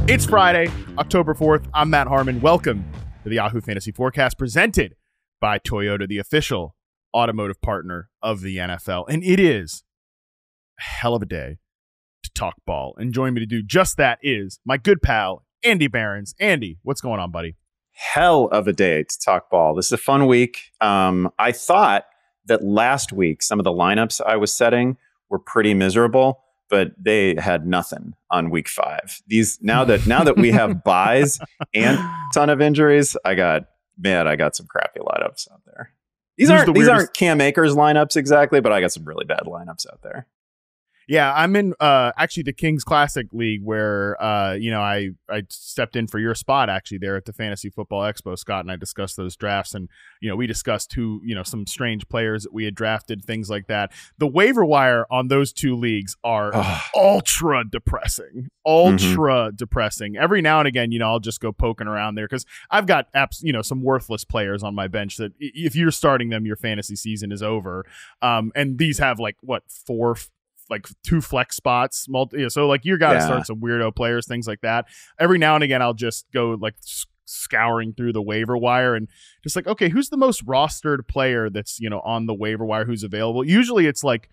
It's Friday, October 4th. I'm Matt Harmon. Welcome to the Yahoo Fantasy Forecast presented by Toyota, the official automotive partner of the NFL. And it is a hell of a day to talk ball. And joining me to do just that is my good pal, Andy Behrens. Andy, what's going on, buddy? Hell of a day to talk ball. This is a fun week. I thought that last week, some of the lineups I was setting were pretty miserable, but they had nothing on week 5. These now that we have buys and a ton of injuries, I got some crappy lineups out there. These aren't Cam Akers lineups exactly, but I got some really bad lineups out there. Yeah, I'm in actually the Kings Classic League where I stepped in for your spot actually there at the Fantasy Football Expo, Scott, and I discussed those drafts, and we discussed some strange players that we had drafted, things like that. The waiver wire on those two leagues are ultra depressing. Depressing. Every now and again, I'll just go poking around there because I've got some worthless players on my bench that if you're starting them, your fantasy season is over. And these have two flex spots, so you got to start some weirdo players, things like that. Every now and again, I'll just go scouring through the waiver wire and just okay, who's the most rostered player that's on the waiver wire who's available? Usually it's like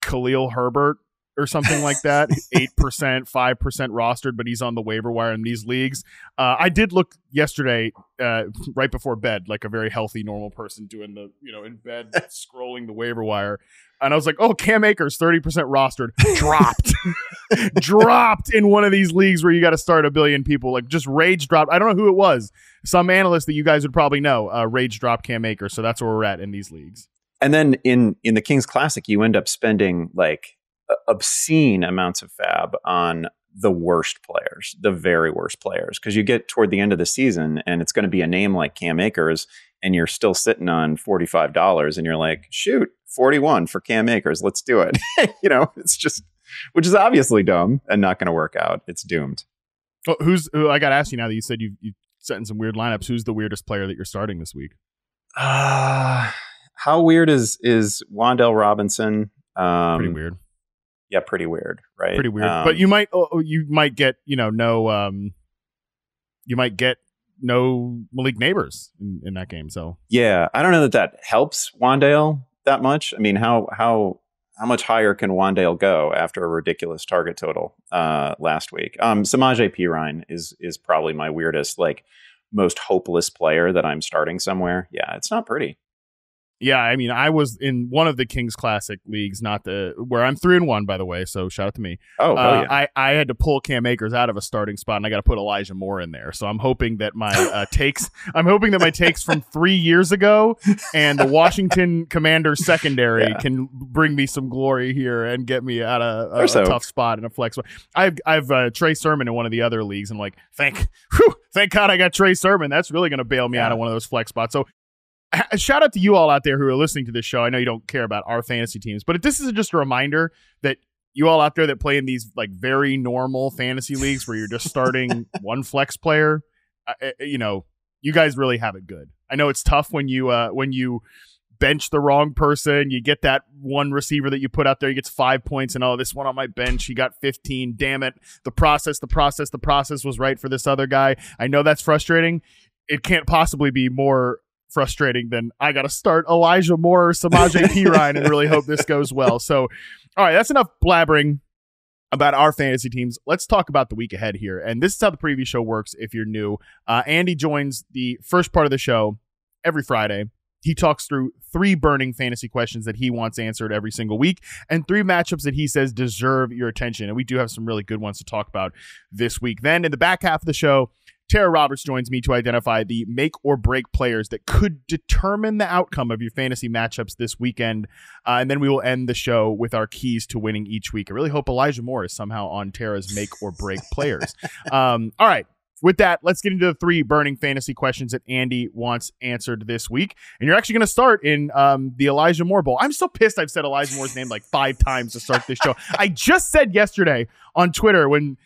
Khalil Herbert or something like that, 8%, 5% rostered, but he's on the waiver wire in these leagues. I did look yesterday right before bed, like a very healthy, normal person doing the, in bed, scrolling the waiver wire. And I was like, oh, Cam Akers, 30% rostered, dropped in one of these leagues where you got to start a billion people, just rage dropped. I don't know who it was. Some analyst that you guys would probably know, rage dropped Cam Akers. So that's where we're at in these leagues. And then in the Kings Classic, you end up spending obscene amounts of fab on the worst players, the very worst players, because you get toward the end of the season and it's going to be a name like Cam Akers and you're still sitting on $45 and you're like, shoot, 41 for Cam Akers. Let's do it. It's just, which is obviously dumb and not going to work out. It's doomed. Well, I got to ask you now that you said you set in some weird lineups, who's the weirdest player that you're starting this week? How weird is Wan'Dale Robinson? Pretty weird. Yeah, pretty weird, right? Pretty weird. But you might get, no Malik Neighbors in that game. So yeah, I don't know that helps Wan'Dale that much. I mean, how much higher can Wan'Dale go after a ridiculous target total last week? Samaje Perine is probably my weirdest, most hopeless player that I'm starting somewhere. Yeah, it's not pretty. Yeah, I mean, I was in one of the Kings Classic leagues, where I'm 3-1, by the way. So shout out to me. Oh, yeah. I had to pull Cam Akers out of a starting spot, and I got to put Elijah Moore in there. So I'm hoping that my takes from 3 years ago and the Washington Commanders secondary can bring me some glory here and get me out of a tough spot in a flex. I've Trey Sermon in one of the other leagues, and thank God I got Trey Sermon. That's really going to bail me out of one of those flex spots. So. Shout out to you all out there who are listening to this show. I know you don't care about our fantasy teams, but this is just a reminder that you all out there that play in these very normal fantasy leagues where you're just starting one flex player, you guys really have it good. I know it's tough when you bench the wrong person. You get that one receiver that you put out there, he gets 5 points, and this one on my bench, he got 15. Damn it. The process was right for this other guy. I know that's frustrating. It can't possibly be more frustrating than I got to start Elijah Moore or Samaje Perine and really hope this goes well. So, all right, that's enough blabbering about our fantasy teams. Let's talk about the week ahead here. And this is how the preview show works if you're new. Andy joins the first part of the show every Friday. He talks through 3 burning fantasy questions that he wants answered every single week and 3 matchups that he says deserve your attention. And we do have some really good ones to talk about this week. Then in the back half of the show, Tera Roberts joins me to identify the make or break players that could determine the outcome of your fantasy matchups this weekend. And then we will end the show with our keys to winning each week. I really hope Elijah Moore is somehow on Tera's make or break players. All right. With that, let's get into the 3 burning fantasy questions that Andy wants answered this week. And you're actually going to start in the Elijah Moore Bowl. I'm so pissed I've said Elijah Moore's name 5 times to start this show. I just said yesterday on Twitter when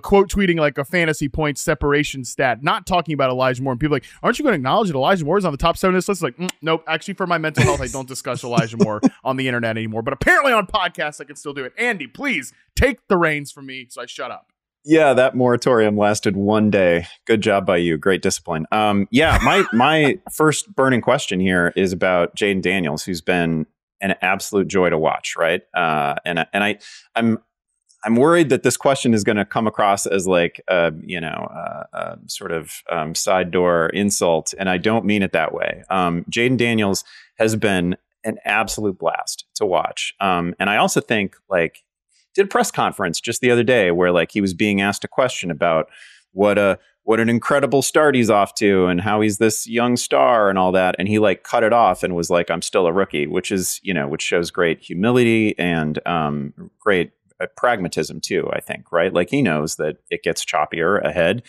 quote tweeting a fantasy point separation stat, not talking about Elijah Moore. And people aren't you going to acknowledge that Elijah Moore is on the top 7 of this list? Nope. Actually, for my mental health, I don't discuss Elijah Moore on the internet anymore. But apparently on podcasts, I can still do it. Andy, please take the reins from me so I shut up. Yeah, that moratorium lasted one day. Good job by you. Great discipline. My first burning question here is about Jayden Daniels, who's been an absolute joy to watch, right? I'm worried that this question is going to come across as like sort of side door insult, and I don't mean it that way. Jayden Daniels has been an absolute blast to watch, and I also think like did a press conference just the other day where like he was being asked a question about what an incredible start he's off to and how he's this young star and all that, and he like cut it off and was like, I'm still a rookie, which shows great humility and great pragmatism too, I think, right? Like he knows that it gets choppier ahead.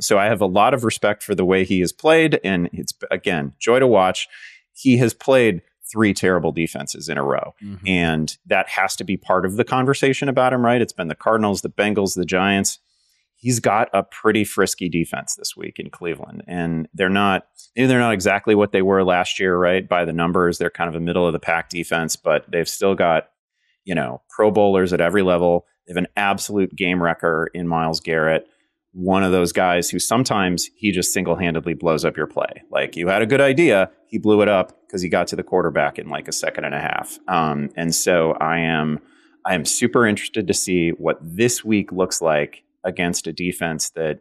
So I have a lot of respect for the way he has played, and it's, again, joy to watch. He has played 3 terrible defenses in a row. Mm-hmm. And that has to be part of the conversation about him, right? It's been the Cardinals, the Bengals, the Giants. He's got a pretty frisky defense this week in Cleveland. And they're not exactly what they were last year, right? By the numbers, they're kind of a middle of the pack defense, but they've still got, Pro Bowlers at every level. They have an absolute game wrecker in Myles Garrett. One of those guys who sometimes he just single-handedly blows up your play. Like you had a good idea, he blew it up because he got to the quarterback in like a second and a half. And so I am super interested to see what this week looks like against a defense that,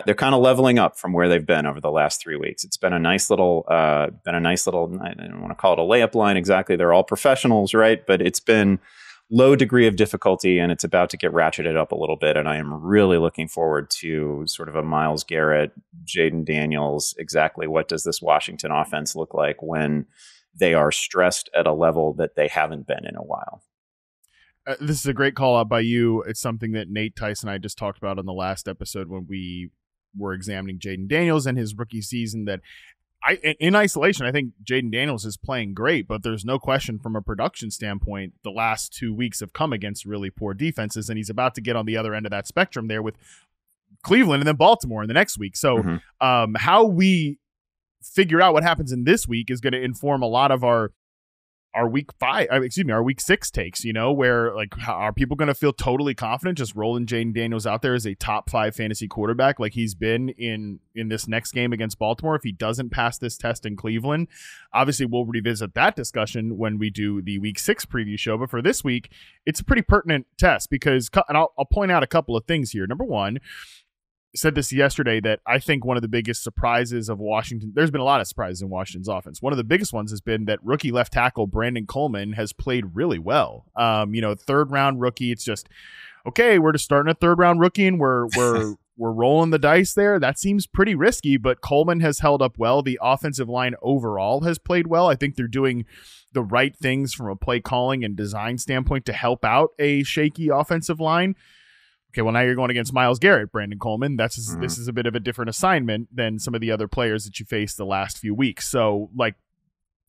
they're kind of leveling up from where they've been over the last 3 weeks. It's been a nice little, I don't want to call it a layup line exactly. They're all professionals, right? But it's been low degree of difficulty, and it's about to get ratcheted up a little bit. And I am really looking forward to sort of a Myles Garrett, Jayden Daniels. Exactly what does this Washington offense look like when they are stressed at a level that they haven't been in a while? This is a great call out by you. It's something that Nate Tice and I just talked about on the last episode when we were examining Jayden Daniels and his rookie season, that in isolation, I think Jayden Daniels is playing great, but there's no question from a production standpoint, the last 2 weeks have come against really poor defenses, and he's about to get on the other end of that spectrum there with Cleveland and then Baltimore in the next week. So how we figure out what happens in this week is going to inform a lot of our week 6 takes, where like, are people going to feel totally confident just rolling Jayden Daniels out there as a top 5 fantasy quarterback like he's been in this next game against Baltimore if he doesn't pass this test in Cleveland? Obviously, we'll revisit that discussion when we do the week 6 preview show, but for this week, it's a pretty pertinent test because, and I'll point out a couple of things here. Number one, said this yesterday that I think one of the biggest surprises of Washington, there's been a lot of surprises in Washington's offense. One of the biggest ones has been that rookie left tackle Brandon Coleman has played really well. 3rd round rookie. It's just, okay, we're just starting a 3rd round rookie and we're rolling the dice there. That seems pretty risky, but Coleman has held up well. The offensive line overall has played well. I think they're doing the right things from a play calling and design standpoint to help out a shaky offensive line. Okay, well, now you're going against Myles Garrett, Brandon Coleman. This is a bit of a different assignment than some of the other players that you faced the last few weeks. So, like,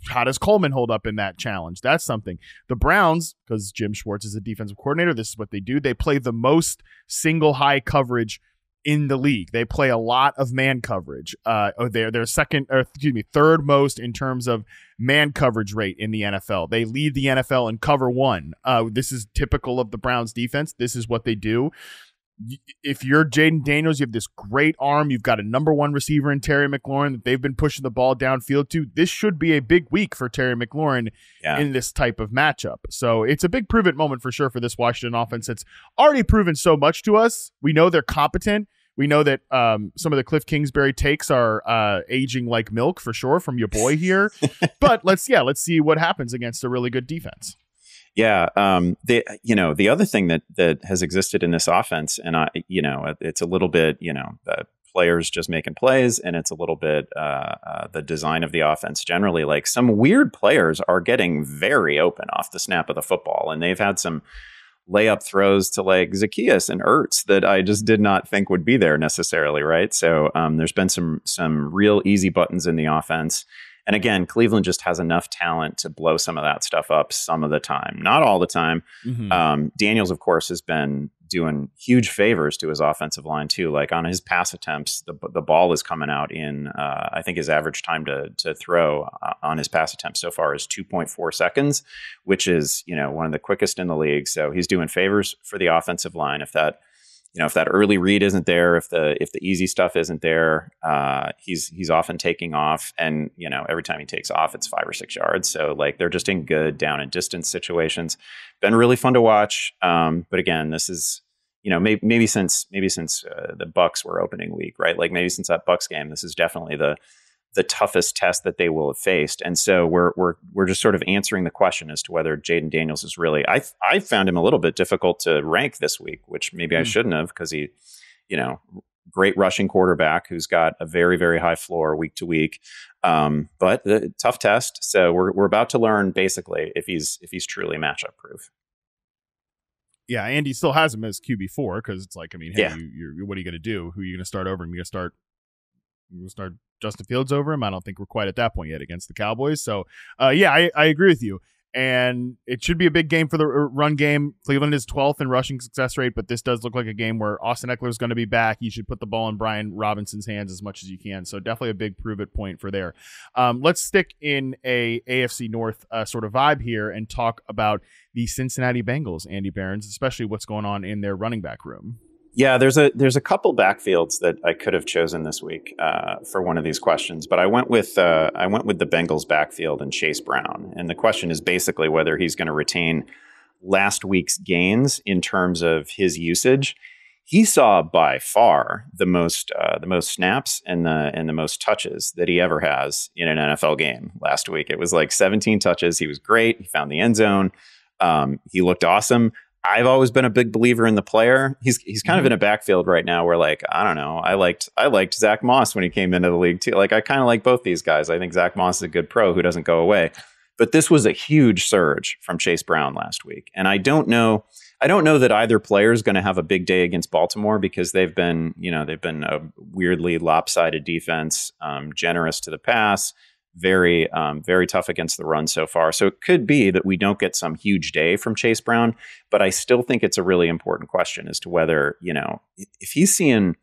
how does Coleman hold up in that challenge? That's something. The Browns, because Jim Schwartz is a defensive coordinator, this is what they do. They play the most single high coverage in the league. They play a lot of man coverage. They're third most in terms of man coverage rate in the NFL. They lead the NFL in cover 1. This is typical of the Browns defense. This is what they do. If you're Jayden Daniels, you have this great arm. You've got a number 1 receiver in Terry McLaurin that they've been pushing the ball downfield to. This should be a big week for Terry McLaurin in this type of matchup. So it's a big prove-it moment for sure for this Washington offense. It's already proven so much to us. We know they're competent. We know that some of the Cliff Kingsbury takes are aging like milk for sure from your boy here. But let's see what happens against a really good defense. Yeah. The other thing that has existed in this offense, and it's a little bit, the players just making plays, and it's a little bit the design of the offense generally. Like some weird players are getting very open off the snap of the football, and they've had some layup throws to like Zacchaeus and Ertz that I just did not think would be there necessarily, right? So there's been some real easy buttons in the offense. And again, Cleveland just has enough talent to blow some of that stuff up some of the time. Not all the time. Mm-hmm. Daniels, of course, has been doing huge favors to his offensive line too. Like on his pass attempts, the ball is coming out in, I think his average time to throw on his pass attempts so far is 2.4 seconds, which is, one of the quickest in the league. So he's doing favors for the offensive line. If that if that early read isn't there, if the easy stuff isn't there, he's often taking off, and every time he takes off, it's 5 or 6 yards. So like they're just in good down and distance situations. Been really fun to watch. But again, this is maybe since the Bucks were opening week, right? Like maybe since that Bucks game, this is definitely the toughest test that they will have faced. And so we're just sort of answering the question as to whether Jayden Daniels is really, I found him a little bit difficult to rank this week, which maybe I shouldn't have, because he, great rushing quarterback who's got a very, very high floor week to week. But tough test. So we're about to learn basically if he's truly matchup proof. Yeah, Andy still has him as QB4 because it's like, I mean, hey, what are you going to do? Who are you going to start over him? You're going to start Justin Fields over him. I don't think we're quite at that point yet against the Cowboys. So, I agree with you. And it should be a big game for the run game. Cleveland is 12th in rushing success rate, but this does look like a game where Austin Eckler is going to be back. You should put the ball in Brian Robinson's hands as much as you can. So definitely a big prove it point for there. Let's stick in a AFC North sort of vibe here and talk about the Cincinnati Bengals, Andy Behrens, especially what's going on in their running back room. Yeah, there's a couple backfields that I could have chosen this week for one of these questions, but I went with the Bengals backfield and Chase Brown, and the question is basically whether he's going to retain last week's gains in terms of his usage. He saw by far the most snaps and the most touches that he ever has in an NFL game last week. It was like 17 touches. He was great. He found the end zone. He looked awesome. I've always been a big believer in the player. He's kind of in a backfield right now where, like, I don't know. I liked Zach Moss when he came into the league too. Like, I kind of like both these guys. I think Zach Moss is a good pro who doesn't go away. But this was a huge surge from Chase Brown last week. And I don't know that either player is going to have a big day against Baltimore, because they've been a weirdly lopsided defense, generous to the pass, very tough against the run so far. So it could be that we don't get some huge day from Chase Brown, but I still think it's a really important question as to whether, if he's seeing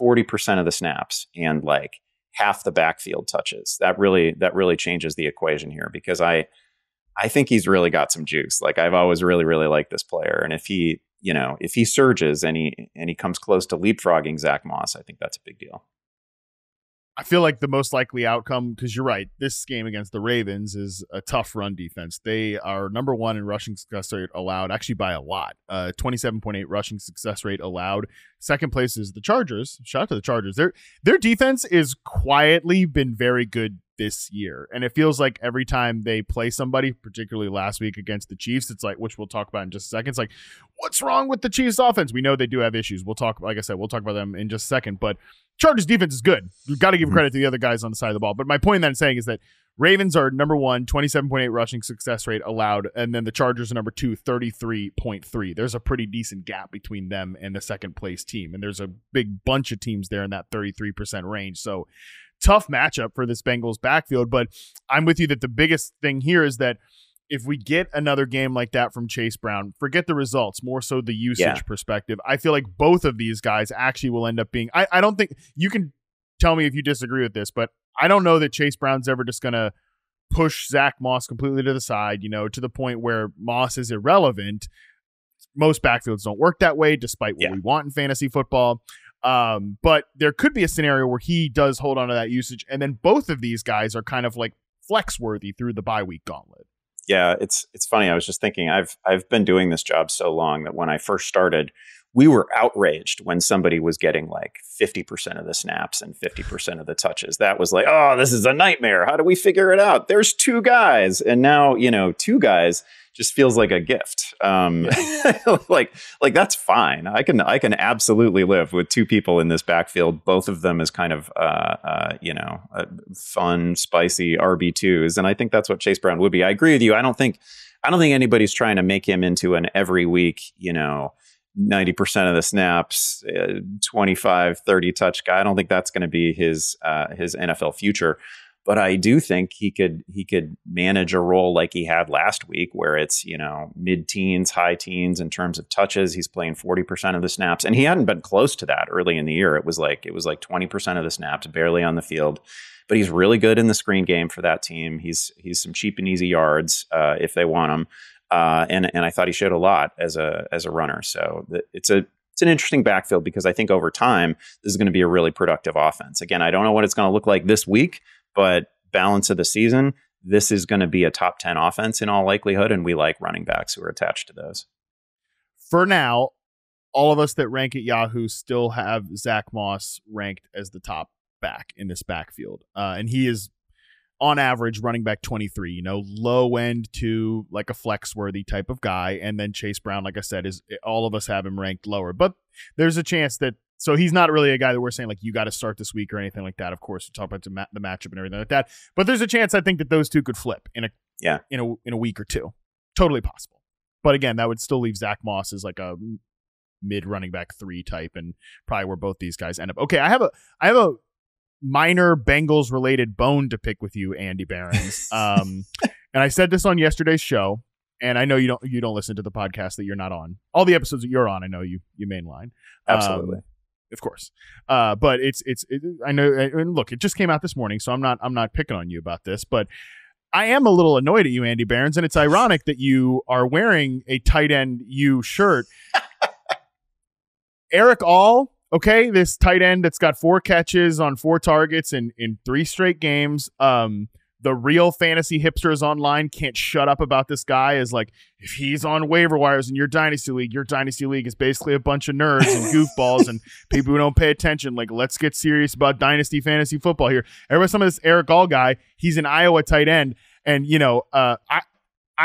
40% of the snaps and like half the backfield touches, that really changes the equation here, because I think he's really got some juice. Like, I've always really, really liked this player. And if he surges and he comes close to leapfrogging Zach Moss, I think that's a big deal. I feel like the most likely outcome, because you're right, this game against the Ravens is a tough run defense. They are number one in rushing success rate allowed, actually by a lot. 27.8 rushing success rate allowed. Second place is the Chargers. Shout out to the Chargers. Their defense is quietly been very good this year. And it feels like every time they play somebody, particularly last week against the Chiefs, it's like, which we'll talk about in just a second. It's like, what's wrong with the Chiefs offense? We know they do have issues. Like I said, we'll talk about them in just a second, but Chargers defense is good. You've got to give credit to the other guys on the side of the ball. But my point in that I'm saying is that Ravens are number one, 27.8 rushing success rate allowed. And then the Chargers are number two, 33.3. There's a pretty decent gap between them and the second place team. And there's a big bunch of teams there in that 33% range. So tough matchup for this Bengals backfield. But I'm with you that the biggest thing here is that if we get another game like that from Chase Brown, forget the results, more so the usage perspective. I feel like both of these guys actually will end up being, I don't think, you can tell me if you disagree with this, but I don't know that Chase Brown's ever just going to push Zach Moss completely to the side, to the point where Moss is irrelevant. Most backfields don't work that way, despite what we want in fantasy football. But there could be a scenario where he does hold on to that usage, and then both of these guys are kind of like flex worthy through the bye week gauntlet. Yeah, it's funny. I was just thinking, I've been doing this job so long that when I first started, we were outraged when somebody was getting like 50% of the snaps and 50% of the touches. That was like, oh, this is a nightmare. How do we figure it out? There's two guys. And now, two guys just feels like a gift. Like that's fine. I can absolutely live with two people in this backfield. Both of them as kind of, fun, spicy RB2s. And I think that's what Chase Brown would be. I agree with you. I don't think anybody's trying to make him into an every week, 90% of the snaps, 25, 30 touch guy. I don't think that's going to be his NFL future. But I do think he could manage a role like he had last week, where it's, mid-teens, high teens in terms of touches. He's playing 40% of the snaps, and he hadn't been close to that early in the year. It was like 20% of the snaps, barely on the field. But he's really good in the screen game for that team. He's some cheap and easy yards if they want him. And I thought he showed a lot as a runner. So it's it's an interesting backfield because I think over time, this is going to be a really productive offense. Again, I don't know what it's going to look like this week, but balance of the season, this is going to be a top 10 offense in all likelihood. And we like running backs who are attached to those. For now, all of us that rank at Yahoo still have Zach Moss ranked as the top back in this backfield. And he is on average running back 23, low end to like a flex worthy type of guy. And then Chase Brown, like I said, is all of us have him ranked lower, but there's a chance that, so he's not really a guy that we're saying like, you got to start this week or anything like that. Of course, we talk about the matchup and everything like that, but there's a chance I think that those two could flip in a week or two. Totally possible. But again, that would still leave Zach Moss as like a mid running back 3 type, and probably where both these guys end up. Okay, I have a minor Bengals related bone to pick with you, Andy Behrens. And I said this on yesterday's show, and I know you don't listen to the podcast that you're not on. All the episodes that you're on, I know you mainline. Absolutely. Of course. But I know, and look, it just came out this morning, so I'm not picking on you about this, but I am a little annoyed at you, Andy Behrens, and it's ironic that you are wearing a tight end U shirt. Eric All, okay, this tight end that's got 4 catches on 4 targets in 3 straight games. The real fantasy hipsters online can't shut up about this guy. Is like, if he's on waiver wires in your dynasty league is basically a bunch of nerds and goofballs and people who don't pay attention. Like, let's get serious about dynasty fantasy football here. Everybody, some of this Eric All guy, he's an Iowa tight end, and I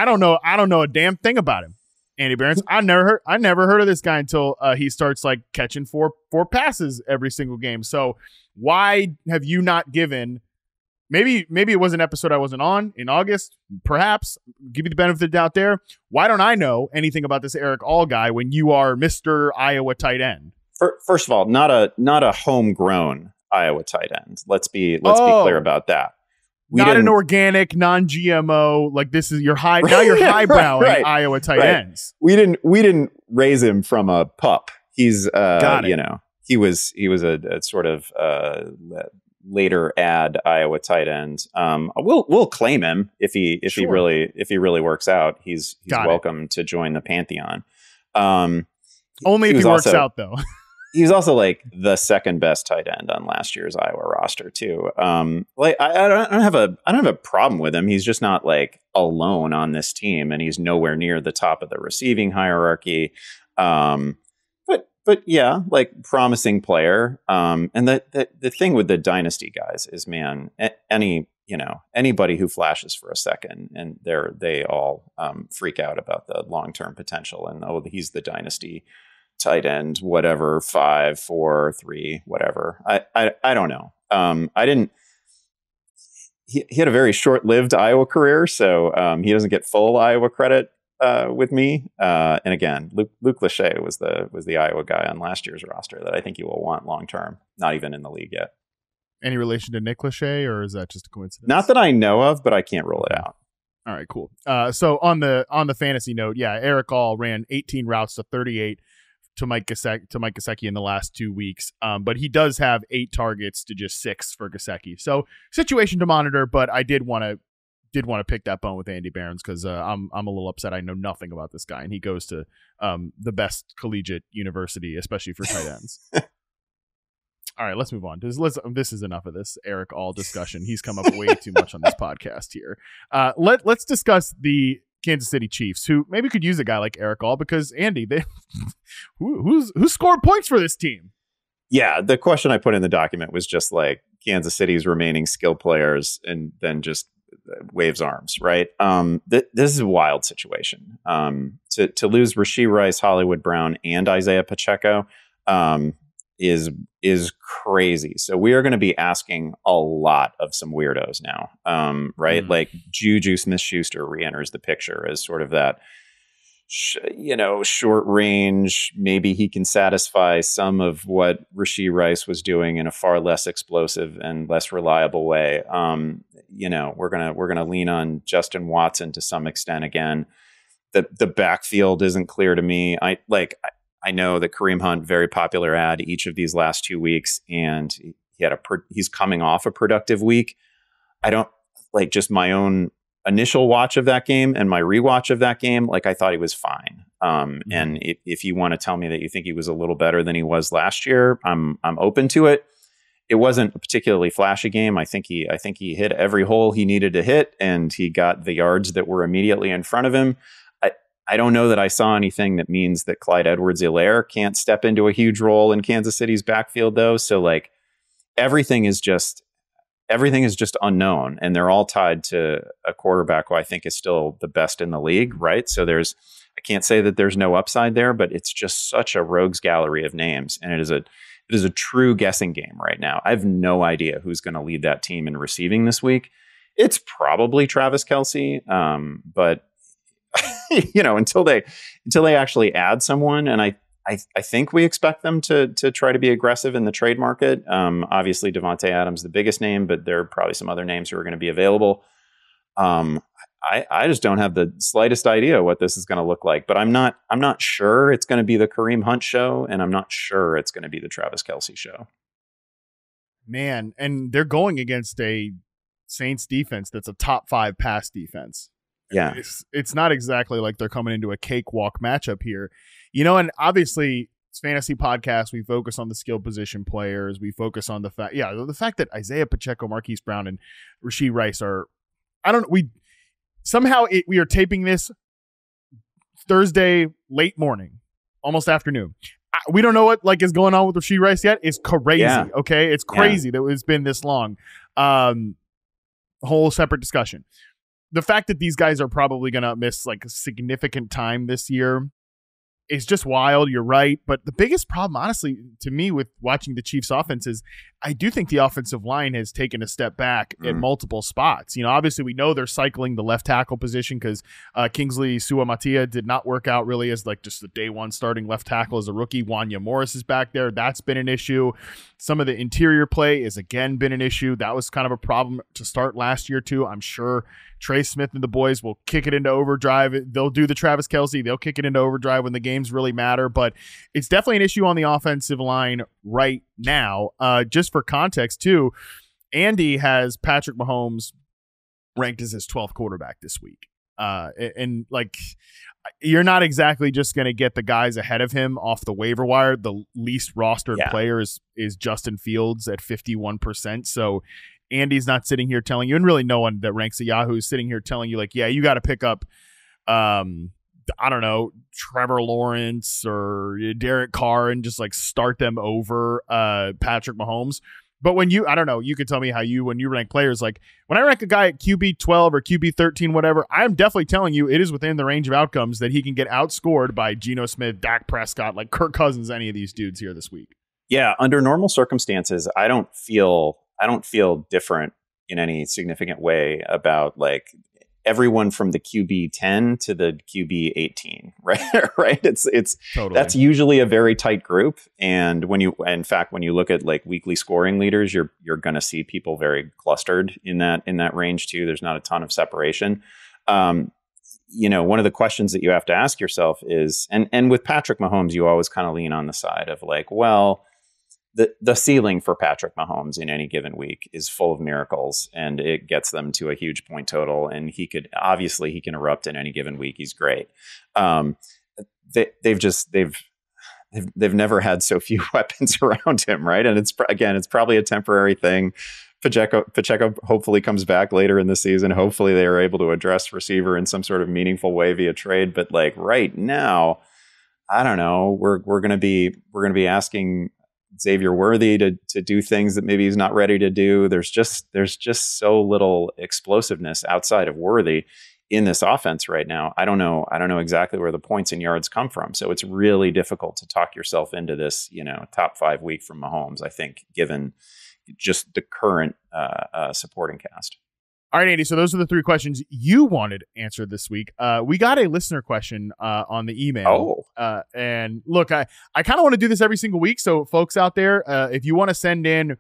don't know a damn thing about him. Andy Behrens, I never heard of this guy until he starts like catching four passes every single game. So why have you not given? Maybe it was an episode I wasn't on in August. Perhaps give you the benefit of the doubt there. Why don't I know anything about this Eric All guy when you are Mr. Iowa tight end? First of all, not a homegrown Iowa tight end. Let's be clear about that. Not an organic, non-GMO. Like, this is your high. Now you're highbrowing right. Iowa tight ends. We didn't raise him from a pup. He's he was a sort of later ad Iowa tight end. We'll claim him if he really works out. He's welcome to join the pantheon. Only if he works out though. He was also like the second best tight end on last year's Iowa roster too. I don't have a problem with him. He's just not like alone on this team, and he's nowhere near the top of the receiving hierarchy. But yeah, like promising player. And the thing with the dynasty guys is, man, anybody who flashes for a second and they all freak out about the long-term potential and he's the dynasty tight end, whatever, 5, 4, 3, whatever. I don't know. He had a very short-lived Iowa career, so he doesn't get full Iowa credit with me. And again, Luke Lachey was the Iowa guy on last year's roster that I think you will want long-term, not even in the league yet. Any relation to Nick Lachey, or is that just a coincidence? Not that I know of, but I can't rule it out. All right, cool. So on the fantasy note, yeah, Eric All ran 18 routes to 38 to Mike Gesicki in the last 2 weeks. But he does have 8 targets to just 6 for Gesicki. So situation to monitor, but I did want to pick that bone with Andy Behrens because I'm a little upset. I know nothing about this guy, and he goes to the best collegiate university, especially for tight ends. All right, let's move on. This is enough of this Eric All discussion. He's come up way too much on this podcast here. Let's discuss the Kansas City Chiefs, who maybe could use a guy like Eric All, because Andy, who scored points for this team? Yeah, the question I put in the document was just like Kansas City's remaining skill players, and then just waves arms, right? This is a wild situation. To lose Rashee Rice, Hollywood Brown, and Isaiah Pacheco is crazy. So we are going to be asking a lot of some weirdos now, right? Mm-hmm. Like Juju Smith-Schuster re-enters the picture as sort of that, short range. Maybe he can satisfy some of what Rashee Rice was doing in a far less explosive and less reliable way. We're gonna lean on Justin Watson to some extent again. The backfield isn't clear to me. I know that Kareem Hunt, very popular ad each of these last 2 weeks, and he's coming off a productive week. I don't like just my own initial watch of that game and my rewatch of that game. Like, I thought he was fine. And if you want to tell me that you think he was a little better than he was last year, I'm open to it. It wasn't a particularly flashy game. I think he hit every hole he needed to hit, and he got the yards that were immediately in front of him. I don't know that I saw anything that means that Clyde Edwards-Helaire can't step into a huge role in Kansas City's backfield, though. So like everything is just unknown, and they're all tied to a quarterback who I think is still the best in the league, right? So I can't say that there's no upside there, but it's just such a rogues gallery of names, and it is a true guessing game right now. I have no idea who's going to lead that team in receiving this week. It's probably Travis Kelce, but until they actually add someone, and I think we expect them to try to be aggressive in the trade market. Obviously, Devontae Adams the biggest name, but there are probably some other names who are going to be available. I just don't have the slightest idea what this is going to look like, but I'm not sure it's going to be the Kareem Hunt show, and I'm not sure it's going to be the Travis Kelce show. Man, and they're going against a Saints defense that's a top 5 pass defense. Yeah, it's not exactly like they're coming into a cakewalk matchup here, and obviously it's fantasy podcast. We focus on the skill position players. We focus on the fact that Isaiah Pacheco, Marquise Brown, and Rashee Rice are, we are taping this Thursday late morning, almost afternoon. We don't know what is going on with Rashee Rice yet. It's crazy. Yeah. Okay, it's crazy that it's been this long. Whole separate discussion. The fact that these guys are probably going to miss a significant time this year is just wild. You're right. But the biggest problem, honestly, to me with watching the Chiefs offense is I do think the offensive line has taken a step back at multiple spots. Obviously we know they're cycling the left tackle position because Kingsley Suamatia did not work out really as just the day one starting left tackle as a rookie. Wanya Morris is back there. That's been an issue. Some of the interior play has again been an issue. That was kind of a problem to start last year too. I'm sure Trey Smith and the boys will kick it into overdrive. They'll do the Travis Kelce. They'll kick it into overdrive when the games really matter. But it's definitely an issue on the offensive line right now. Just for context, too, Andy has Patrick Mahomes ranked as his 12th quarterback this week. And you're not exactly just going to get the guys ahead of him off the waiver wire. The least rostered player is Justin Fields at 51%. So Andy's not sitting here telling you, and really no one that ranks at Yahoo is sitting here telling you you got to pick up, I don't know, Trevor Lawrence or Derek Carr and just start them over Patrick Mahomes. But you could tell me how when you rank players, when I rank a guy at QB 12 or QB 13, whatever, I'm definitely telling you it is within the range of outcomes that he can get outscored by Geno Smith, Dak Prescott, Kirk Cousins, any of these dudes here this week. Yeah, under normal circumstances, I don't feel different in any significant way about everyone from the QB 10 to the QB 18, right? Right. It's totally. That's usually a very tight group. And when you look at weekly scoring leaders, you're going to see people very clustered in that range too. There's not a ton of separation. One of the questions that you have to ask yourself is, and with Patrick Mahomes, you always kind of lean on the side of the ceiling for Patrick Mahomes in any given week is full of miracles, and it gets them to a huge point total. And he can erupt in any given week. He's great. They've never had so few weapons around him, right? And it's probably a temporary thing. Pacheco hopefully comes back later in the season. Hopefully they are able to address receiver in some sort of meaningful way via trade. But right now, I don't know. We're going to be asking Xavier Worthy to do things that maybe he's not ready to do. There's just so little explosiveness outside of Worthy in this offense right now. I don't know exactly where the points and yards come from. So it's really difficult to talk yourself into this, top 5 week from Mahomes, I think, given just the current supporting cast. All right, Andy. So those are the 3 questions you wanted answered this week. We got a listener question on the email. And look, I kind of want to do this every single week. So folks out there, if you want to send in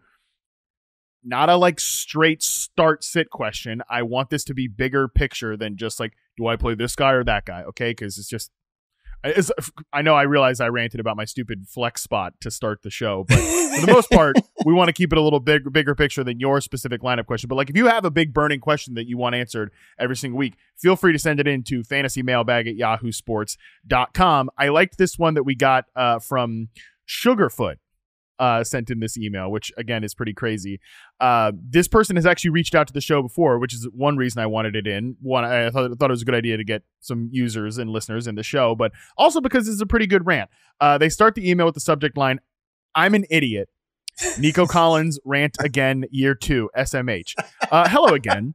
not a straight start sit question, I want this to be bigger picture than just do I play this guy or that guy? Okay. Cause it's just, I know I realize I ranted about my stupid flex spot to start the show, but for the most part, we want to keep it a little bigger picture than your specific lineup question. But like, if you have a big burning question that you want answered every single week, feel free to send it in to fantasymailbag@yahoosports.com. I liked this one that we got from Sugarfoot. Sent in this email, which again is pretty crazy. This person has actually reached out to the show before, which is one reason I wanted it in. One, I thought it was a good idea to get some users and listeners in the show, but also because this is a pretty good rant. They start the email with the subject line, "I'm an idiot. Nico Collins rant again, year 2, SMH. Hello again.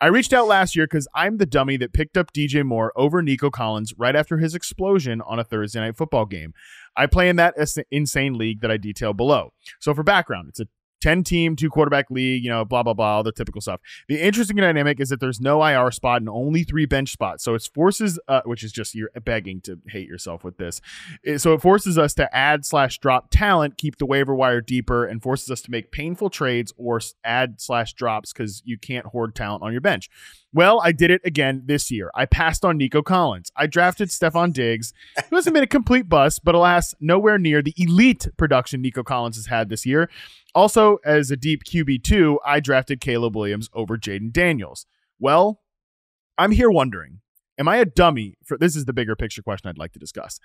I reached out last year because I'm the dummy that picked up DJ Moore over Nico Collins right after his explosion on a Thursday night football game. I play in that insane league that I detail below. So for background, it's a 10-team, 2-quarterback league, blah, blah, blah, all the typical stuff. The interesting dynamic is that there's no IR spot and only 3 bench spots. So it forces, which is just, you're begging to hate yourself with this. So it forces us to add/drop talent, keep the waiver wire deeper, and forces us to make painful trades or add/drops because you can't hoard talent on your bench. Well, I did it again this year. I passed on Nico Collins. I drafted Stephon Diggs, who hasn't been a complete bust, but alas, nowhere near the elite production Nico Collins has had this year. Also, as a deep QB2, I drafted Caleb Williams over Jayden Daniels. Well, I'm here wondering, am I a dummy for, this is the bigger picture question I'd like to discuss.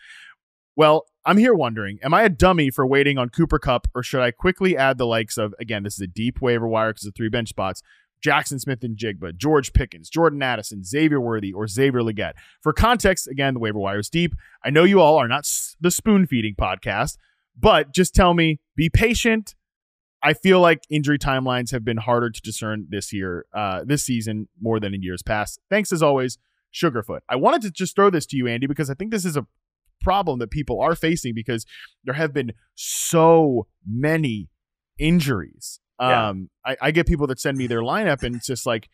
Well, I'm here wondering, am I a dummy for waiting on Cooper Kupp, or should I quickly add the likes of, again, this is a deep waiver wire because of 3 bench spots, Jackson Smith and Jigba, George Pickens, Jordan Addison, Xavier Worthy, or Xavier Legette? For context, again, the waiver wire is deep. I know you all are not the spoon-feeding podcast, but just tell me, be patient. I feel like injury timelines have been harder to discern this season, more than in years past. Thanks, as always, Sugarfoot. I wanted to just throw this to you, Andy, because I think this is a problem that people are facing because there have been so many injuries. Yeah. I get people that send me their lineup and it's just like,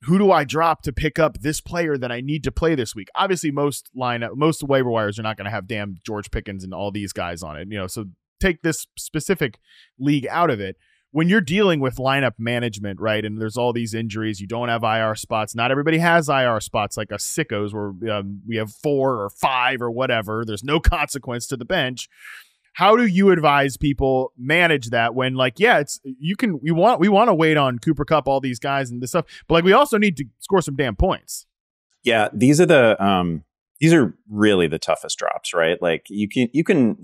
who do I drop to pick up this player that I need to play this week? Obviously, most waiver wires are not going to have damn George Pickens and all these guys on it, so take this specific league out of it. When you're dealing with lineup management, right, and there's all these injuries, you don't have IR spots. Not everybody has IR spots like us sickos where we have 4 or 5 or whatever. There's no consequence to the bench. How do you advise people manage that when, like, yeah, we want to wait on Cooper Kupp, all these guys and this stuff, but like we also need to score some damn points. Yeah, these are really the toughest drops, right? Like you can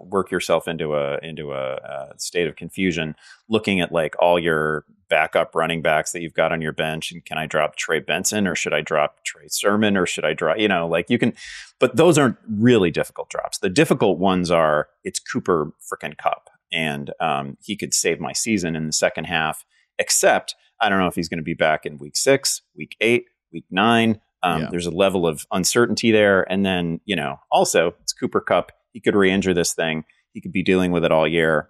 work yourself into a state of confusion looking at like all your backup running backs that you've got on your bench, and can I drop Trey Benson or should I drop Trey Sermon or should I drop, like you can, but those aren't really difficult drops. The difficult ones are, it's Cooper frickin' Kupp, and he could save my season in the second half, except I don't know if he's going to be back in week 6, week 8, week 9. There's a level of uncertainty there. And then, also it's Cooper Kupp. He could re-injure this thing. He could be dealing with it all year.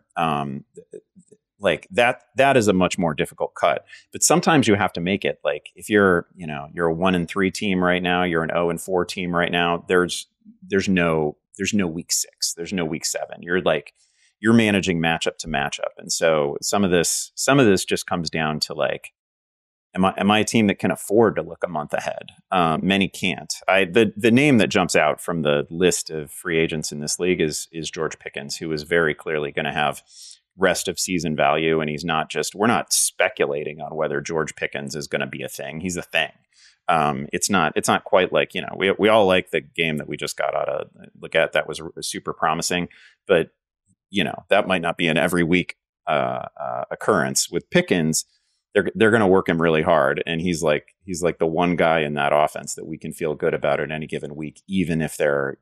Like that is a much more difficult cut. But sometimes you have to make it. Like if you're a 1-3 team right now, you're an 0-4 team right now. There's no week 6. There's no week 7. You're managing matchup to matchup. And so some of this just comes down to like, Am I a team that can afford to look a month ahead? Many can't. The name that jumps out from the list of free agents in this league is George Pickens, who is very clearly going to have rest of season value. And we're not speculating on whether George Pickens is going to be a thing. He's a thing. It's not quite like, we all like the game that we just got out of. Look at that was super promising, but that might not be an every week occurrence with Pickens. They're going to work him really hard, and he's like the one guy in that offense that we can feel good about at any given week, even if they're,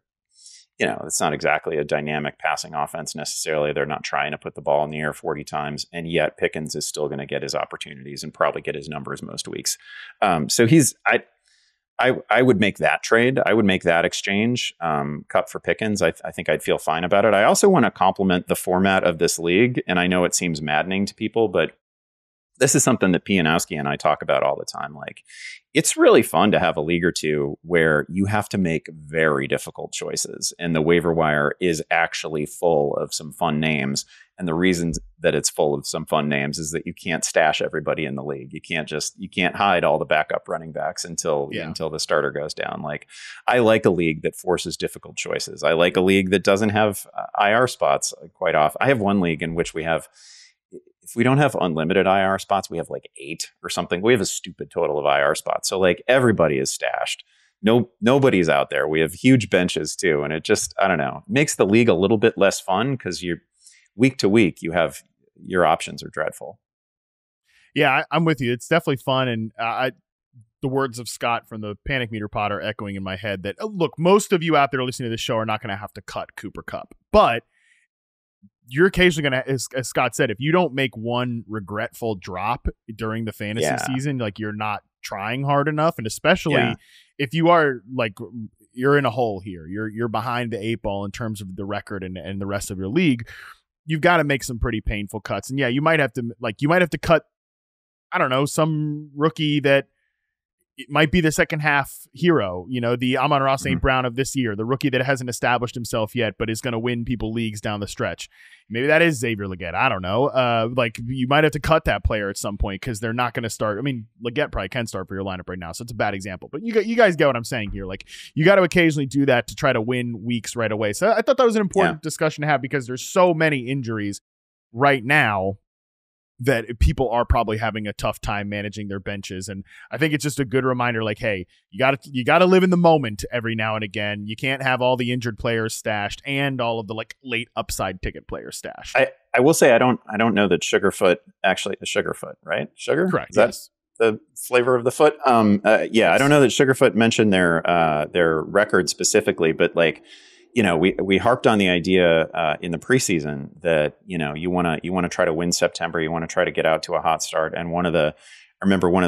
it's not exactly a dynamic passing offense necessarily. They're not trying to put the ball in the air 40 times, and yet Pickens is still going to get his opportunities and probably get his numbers most weeks. So I would make that trade. I would make that exchange, Kupp for Pickens. I think I'd feel fine about it. I also want to compliment the format of this league, and I know it seems maddening to people, but this is something that Pianowski and I talk about all the time. Like, it's really fun to have a league or two where you have to make very difficult choices, and the waiver wire is actually full of some fun names. And the reason that it's full of some fun names is that you can't stash everybody in the league. You can't hide all the backup running backs until the starter goes down. Like, I like a league that forces difficult choices. I like a league that doesn't have IR spots quite often. I have one league in which if we don't have unlimited IR spots, we have like 8 or something. We have a stupid total of IR spots. So like everybody is stashed. Nobody's out there. We have huge benches too. And it just, I don't know, makes the league a little bit less fun because you're week to week, your options are dreadful. Yeah, I'm with you. It's definitely fun. And the words of Scott from the Panic Meter Pod are echoing in my head that, look, most of you out there listening to this show are not going to have to cut Cooper Kupp, but you're occasionally going to, as Scott said, if you don't make one regretful drop during the fantasy season, like you're not trying hard enough. And especially if you are like, you're in a hole here, you're behind the 8 ball in terms of the record and the rest of your league, you've got to make some pretty painful cuts. And yeah, you might have to cut, I don't know, some rookie that it might be the second half hero, the Amon-Ra St. Brown of this year, the rookie that hasn't established himself yet, but is going to win people leagues down the stretch. Maybe that is Xavier Legette. I don't know. You might have to cut that player at some point because they're not going to start. I mean, Legette probably can start for your lineup right now, so it's a bad example. But you guys get what I'm saying here. Like, you got to occasionally do that to try to win weeks right away. So I thought that was an important discussion to have because there's so many injuries right now that people are probably having a tough time managing their benches. And I think it's just a good reminder, like, hey, you gotta live in the moment every now and again. You can't have all the injured players stashed and all of the like late upside ticket players stashed. I will say I don't know that Sugarfoot actually is Sugarfoot, right? Sugar? Correct. Is that the flavor of the foot? I don't know that Sugarfoot mentioned their record specifically, but like, we harped on the idea in the preseason that, you want to try to win September. You want to try to get out to a hot start. And one of the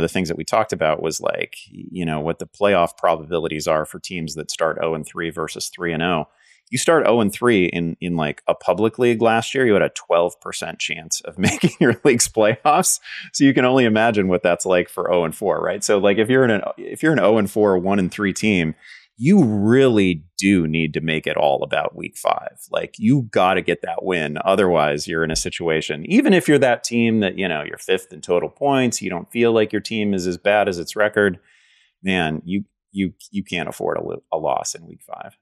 things that we talked about was like, what the playoff probabilities are for teams that start 0-3 versus 3-0. You start 0-3 in like a public league last year, you had a 12% chance of making your league's playoffs. So you can only imagine what that's like for 0-4, right? So like if you're an 0-4 1-3 team, you really do need to make it all about week 5. Like, you got to get that win. Otherwise, you're in a situation, even if you're that team that, you're 5th in total points, you don't feel like your team is as bad as its record, man, you can't afford a loss in week 5.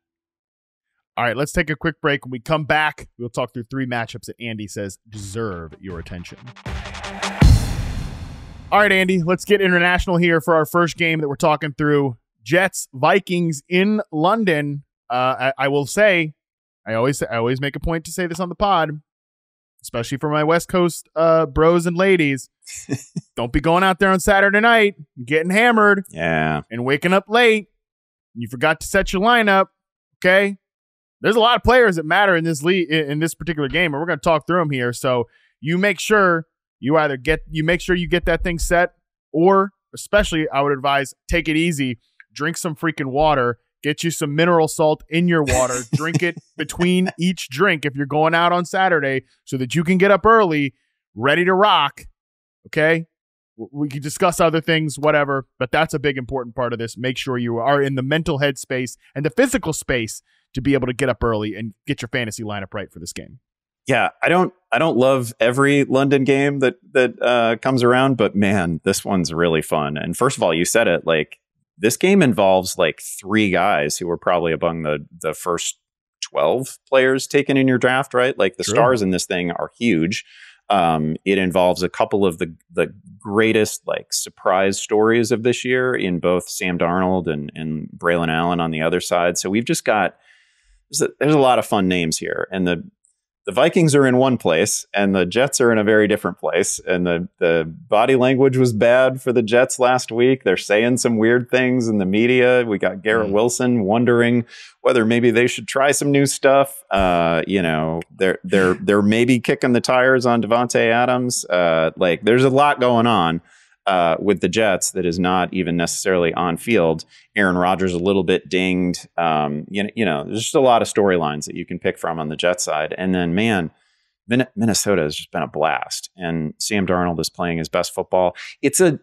All right, let's take a quick break. When we come back, we'll talk through 3 matchups that Andy says deserve your attention. All right, Andy, let's get international here for our first game that we're talking through. Jets, Vikings in London. I will say, I always make a point to say this on the pod, especially for my West Coast bros and ladies. Don't be going out there on Saturday night, getting hammered, and waking up late. You forgot to set your lineup. Okay, there's a lot of players that matter in this league, in this particular game, and we're going to talk through them here. So you make sure you get that thing set, or especially I would advise take it easy. Drink some freaking water. Get you some mineral salt in your water. Drink it between each drink if you're going out on Saturday so that you can get up early, ready to rock. Okay? We can discuss other things, whatever, but that's a big important part of this. Make sure you are in the mental headspace and the physical space to be able to get up early and get your fantasy lineup right for this game. Yeah, I don't love every London game that comes around, but man, this one's really fun. And first of all, you said it, like, this game involves like 3 guys who were probably among the first 12 players taken in your draft, right? Like the stars in this thing are huge. It involves a couple of the greatest like surprise stories of this year in both Sam Darnold and Braylon Allen on the other side. So we've just got, there's a lot of fun names here. And the Vikings are in one place and the Jets are in a very different place. And the body language was bad for the Jets last week. They're saying some weird things in the media. We got Garrett Wilson wondering whether maybe they should try some new stuff. They're maybe kicking the tires on Devontae Adams. Like, there's a lot going on with the Jets that is not even necessarily on field. Aaron Rodgers a little bit dinged. There's just a lot of storylines that you can pick from on the Jets side. And then, man, Minnesota has just been a blast. And Sam Darnold is playing his best football. It's I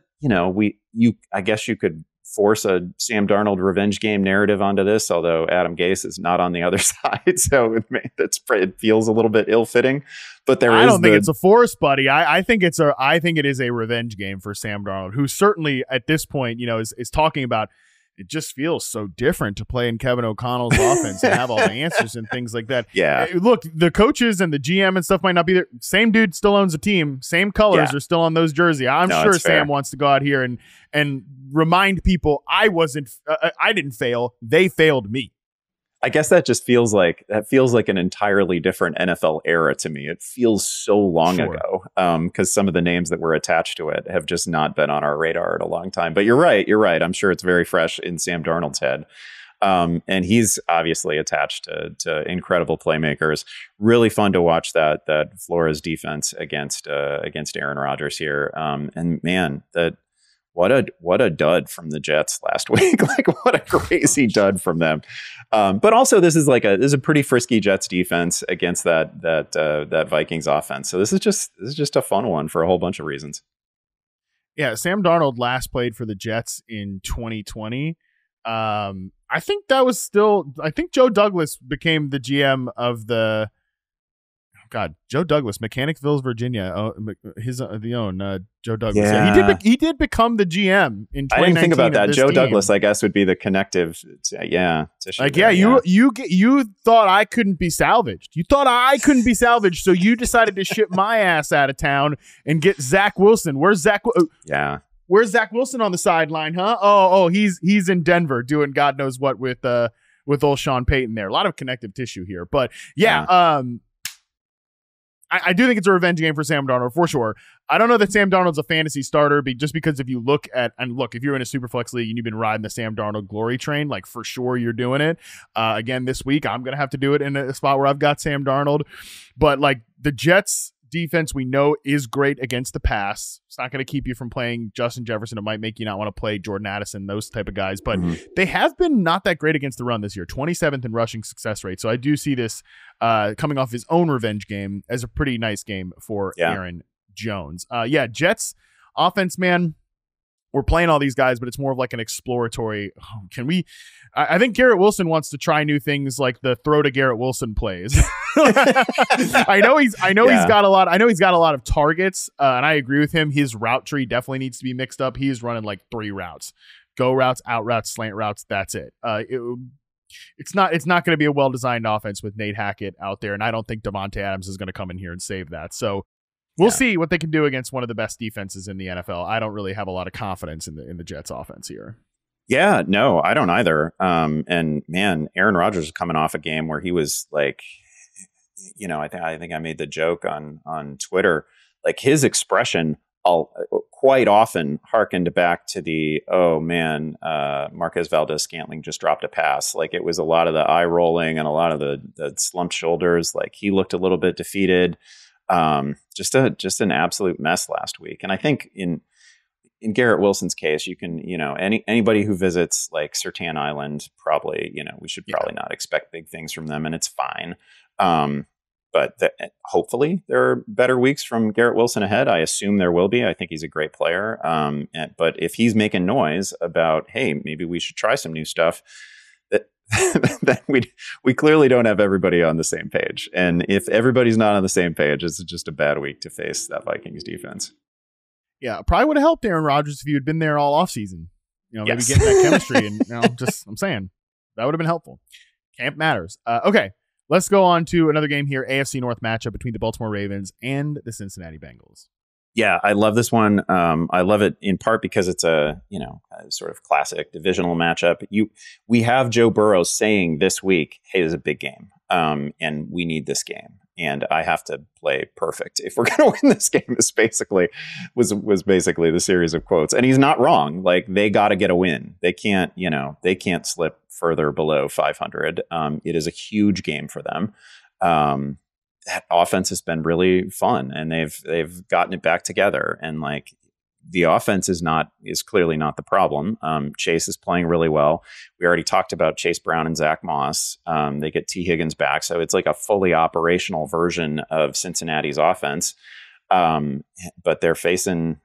guess you could force a Sam Darnold revenge game narrative onto this, although Adam Gase is not on the other side. So it feels a little bit ill-fitting. But I don't think it's a force, buddy. I think it is a revenge game for Sam Darnold, who certainly at this point, is talking about it just feels so different to play in Kevin O'Connell's offense and have all the answers and things like that. Yeah. Look, the coaches and the GM and stuff might not be there. Same dude still owns a team. Same colors are still on those jerseys. I'm sure Sam wants to go out here and remind people I didn't fail. They failed me. I guess that just feels like an entirely different NFL era to me. It feels so long ago because some of the names that were attached to it have just not been on our radar in a long time. But you're right. I'm sure it's very fresh in Sam Darnold's head. And he's obviously attached to incredible playmakers. Really fun to watch that Flores defense against Aaron Rodgers here. And man, what a dud from the Jets last week. Like, what a crazy dud from them. But also this is a pretty frisky Jets defense against that Vikings offense. So this is just a fun one for a whole bunch of reasons. Yeah, Sam Darnold last played for the Jets in 2020. I think Joe Douglas became the GM of Joe Douglas, Mechanicville, Virginia. Joe Douglas. Yeah, he did become the GM in 2019. I didn't think about that. Joe team. Douglas, I guess, would be the connective. You thought I couldn't be salvaged. You thought I couldn't be salvaged, so you decided to ship my ass out of town and get Zach Wilson. Where's Zach? Yeah. Where's Zach Wilson on the sideline, huh? Oh, he's in Denver doing God knows what with old Sean Payton there. A lot of connective tissue here, but I do think it's a revenge game for Sam Darnold for sure. I don't know that Sam Darnold's a fantasy starter, just because if you look, if you're in a Superflex league and you've been riding the Sam Darnold glory train, like for sure you're doing it. Again, this week I'm going to have to do it in a spot where I've got Sam Darnold. But like the Jets defense we know is great against the pass. It's not going to keep you from playing Justin Jefferson. It might make you not want to play Jordan Addison, those type of guys. But they have been not that great against the run this year, 27th in rushing success rate. So I do see this coming off his own revenge game as a pretty nice game for Aaron Jones. Jets offense, man. We're playing all these guys, but it's more of like an exploratory. I think Garrett Wilson wants to try new things, like the throw to Garrett Wilson plays. I know he's got a lot of targets, and I agree with him. His route tree definitely needs to be mixed up. He is running like 3 routes: go routes, out routes, slant routes. That's it. It's not going to be a well designed offense with Nate Hackett out there, and I don't think Davante Adams is going to come in here and save that. So. We'll see what they can do against one of the best defenses in the NFL. I don't really have a lot of confidence in the Jets offense here. Yeah, no, I don't either. And man, Aaron Rodgers is coming off a game where he was like, I think I made the joke on Twitter, like his expression quite often harkened back to the, Marquez Valdez-Scantling just dropped a pass. Like it was a lot of the eye rolling and a lot of the slumped shoulders. Like he looked a little bit defeated. Just an absolute mess last week. And I think in Garrett Wilson's case, you can, anybody who visits like Sertan Island, probably, we should probably not expect big things from them, and it's fine. But hopefully there are better weeks from Garrett Wilson ahead. I assume there will be. I think he's a great player. But if he's making noise about, hey, maybe we should try some new stuff, then we clearly don't have everybody on the same page. And if everybody's not on the same page, it's just a bad week to face that Vikings defense. Yeah, probably would have helped Aaron Rodgers if you had been there all offseason. Maybe getting that chemistry. And I'm saying that would have been helpful. Camp matters. Okay, let's go on to another game here. AFC North matchup between the Baltimore Ravens and the Cincinnati Bengals. Yeah, I love this one. I love it in part because it's a sort of classic divisional matchup. We have Joe Burrow saying this week, "Hey, this is a big game, and we need this game, and I have to play perfect if we're going to win this game." This basically was basically the series of quotes, and he's not wrong. Like they got to get a win. They can't slip further below 500. It is a huge game for them. That offense has been really fun, and they've gotten it back together. And like the offense is clearly not the problem. Chase is playing really well. We already talked about Chase Brown and Zach Moss. They get T. Higgins back, so it's like a fully operational version of Cincinnati's offense. But they're facing.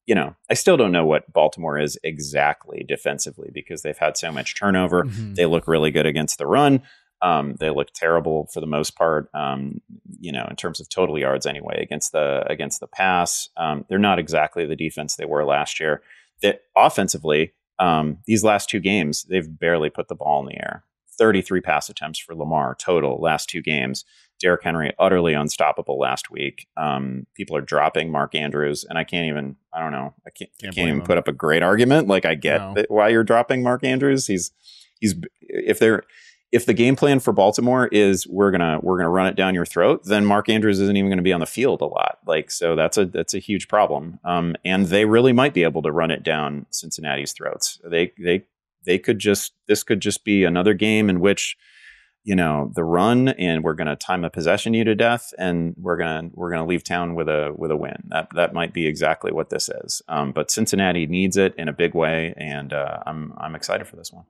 I still don't know what Baltimore is exactly defensively because they've had so much turnover. Mm-hmm. They look really good against the run. They look terrible for the most part, in terms of total yards anyway, against the pass. They're not exactly the defense they were last year. That offensively, these last two games, they've barely put the ball in the air. 33 pass attempts for Lamar total last two games. Derrick Henry utterly unstoppable last week. People are dropping Mark Andrews, and I can't even even put up a great argument. Like I get why you're dropping Mark Andrews. He's if the game plan for Baltimore is we're gonna run it down your throat, then Mark Andrews isn't even going to be on the field a lot. Like so that's a huge problem. And they really might be able to run it down Cincinnati's throats. This could just be another game in which the run and we're going to time a possession you to death and we're going to leave town with a win. That might be exactly what this is. But Cincinnati needs it in a big way, and I'm excited for this one.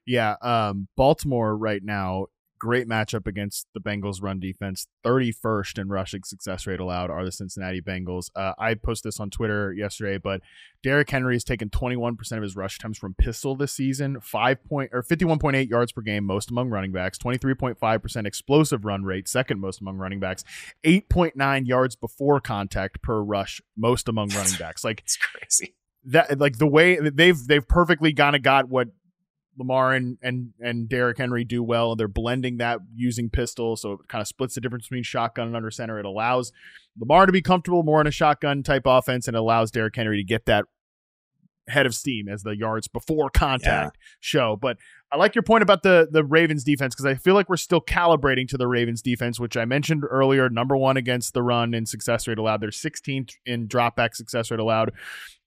Yeah, Baltimore right now, great matchup against the Bengals run defense. 31st in rushing success rate allowed are the Cincinnati Bengals. I posted this on Twitter yesterday, but Derrick Henry has taken 21% of his rush attempts from pistol this season, 51.8 yards per game, most among running backs, 23.5% explosive run rate, second most among running backs, 8.9 yards before contact per rush, most among running backs. Like it's crazy. That like the way they've perfectly kind of got what Lamar and Derrick Henry do well, and they're blending that using pistol, so it kind of splits the difference between shotgun and under center. It allows Lamar to be comfortable more in a shotgun type offense, and it allows Derrick Henry to get that head of steam as the yards before contact show. But I like your point about the Ravens defense, because I feel like we're still calibrating to the Ravens defense, which I mentioned earlier, number one against the run in success rate allowed. They're 16th in dropback success rate allowed.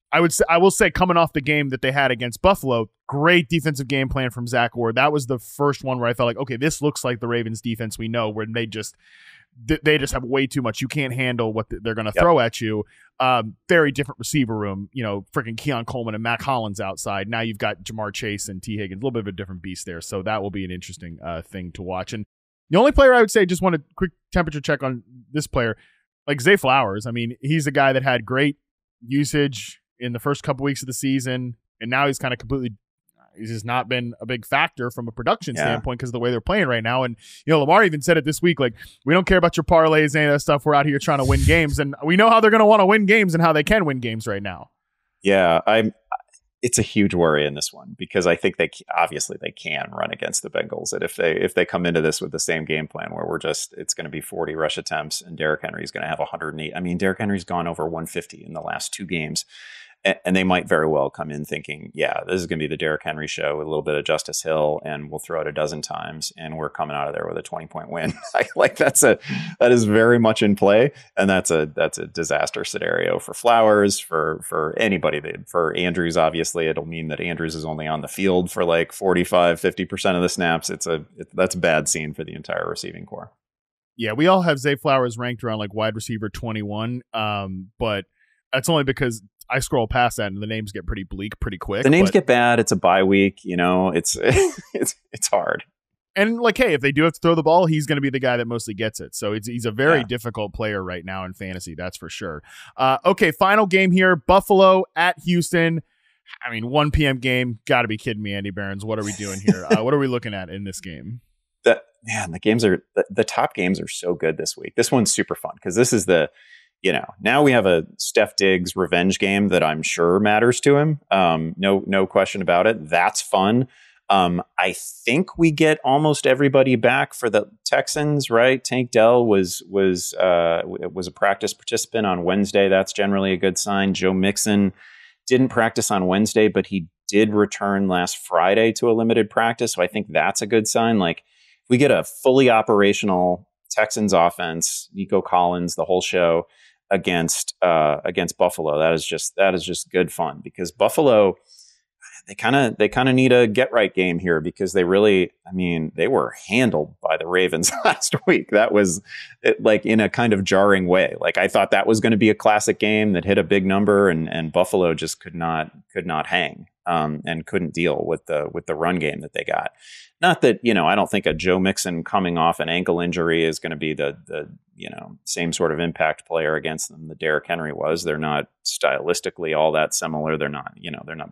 I will say coming off the game that they had against Buffalo, great defensive game plan from Zach Ward. That was the first one where I felt like, okay, this looks like the Ravens defense we know, where they just have way too much. You can't handle what they're going to throw at you. Very different receiver room, freaking Keon Coleman and Mac Hollins outside. Now you've got Jamar Chase and T. Higgins, a little bit of a different beast there. So that will be an interesting thing to watch. And the only player I would say, just want a quick temperature check on this player, like Zay Flowers. I mean, he's a guy that had great usage in the first couple weeks of the season, and now he's just not been a big factor from a production standpoint because of the way they're playing right now. And Lamar even said it this week, like, we don't care about your parlays, any of that stuff. We're out here trying to win games, and we know how they're going to want to win games and how they can win games right now. Yeah, it's a huge worry in this one because I think they can run against the Bengals, and if they come into this with the same game plan where it's going to be 40 rush attempts and Derrick Henry's going to have 108. I mean, Derrick Henry's gone over 150 in the last two games. And they might very well come in thinking, yeah, this is going to be the Derrick Henry show with a little bit of Justice Hill, and we'll throw it a dozen times, and we're coming out of there with a 20-point win. That is very much in play, and that's a disaster scenario for Flowers, for anybody. For Andrews, obviously, it'll mean that Andrews is only on the field for like 45-50% of the snaps. That's a bad scene for the entire receiving corps. Yeah, we all have Zay Flowers ranked around like wide receiver 21, but that's only because I scroll past that and the names get pretty bleak pretty quick. The names get bad. It's a bye week. It's hard. And like, hey, if they do have to throw the ball, he's going to be the guy that mostly gets it. So he's a very difficult player right now in fantasy. That's for sure. Okay. Final game here. Buffalo at Houston. I mean, 1 p.m. game. Got to be kidding me, Andy Behrens. What are we doing here? What are we looking at in this game? The top games are so good this week. This one's super fun because this is now we have a Steph Diggs revenge game that I'm sure matters to him. No question about it. That's fun. I think we get almost everybody back for the Texans, right? Tank Dell was a practice participant on Wednesday. That's generally a good sign. Joe Mixon didn't practice on Wednesday, but he did return last Friday to a limited practice. So I think that's a good sign. Like, if we get a fully operational Texans offense, Nico Collins, the whole show against Buffalo, that is just good fun, because Buffalo, they kind of need a get right game here, because they were handled by the Ravens last week. That was like in a kind of jarring way. Like, I thought that was going to be a classic game that hit a big number, and Buffalo just could not hang. and couldn't deal with the run game that they got. Not that, I don't think a Joe Mixon coming off an ankle injury is going to be the same sort of impact player against them that Derrick Henry was. They're not stylistically all that similar. They're not,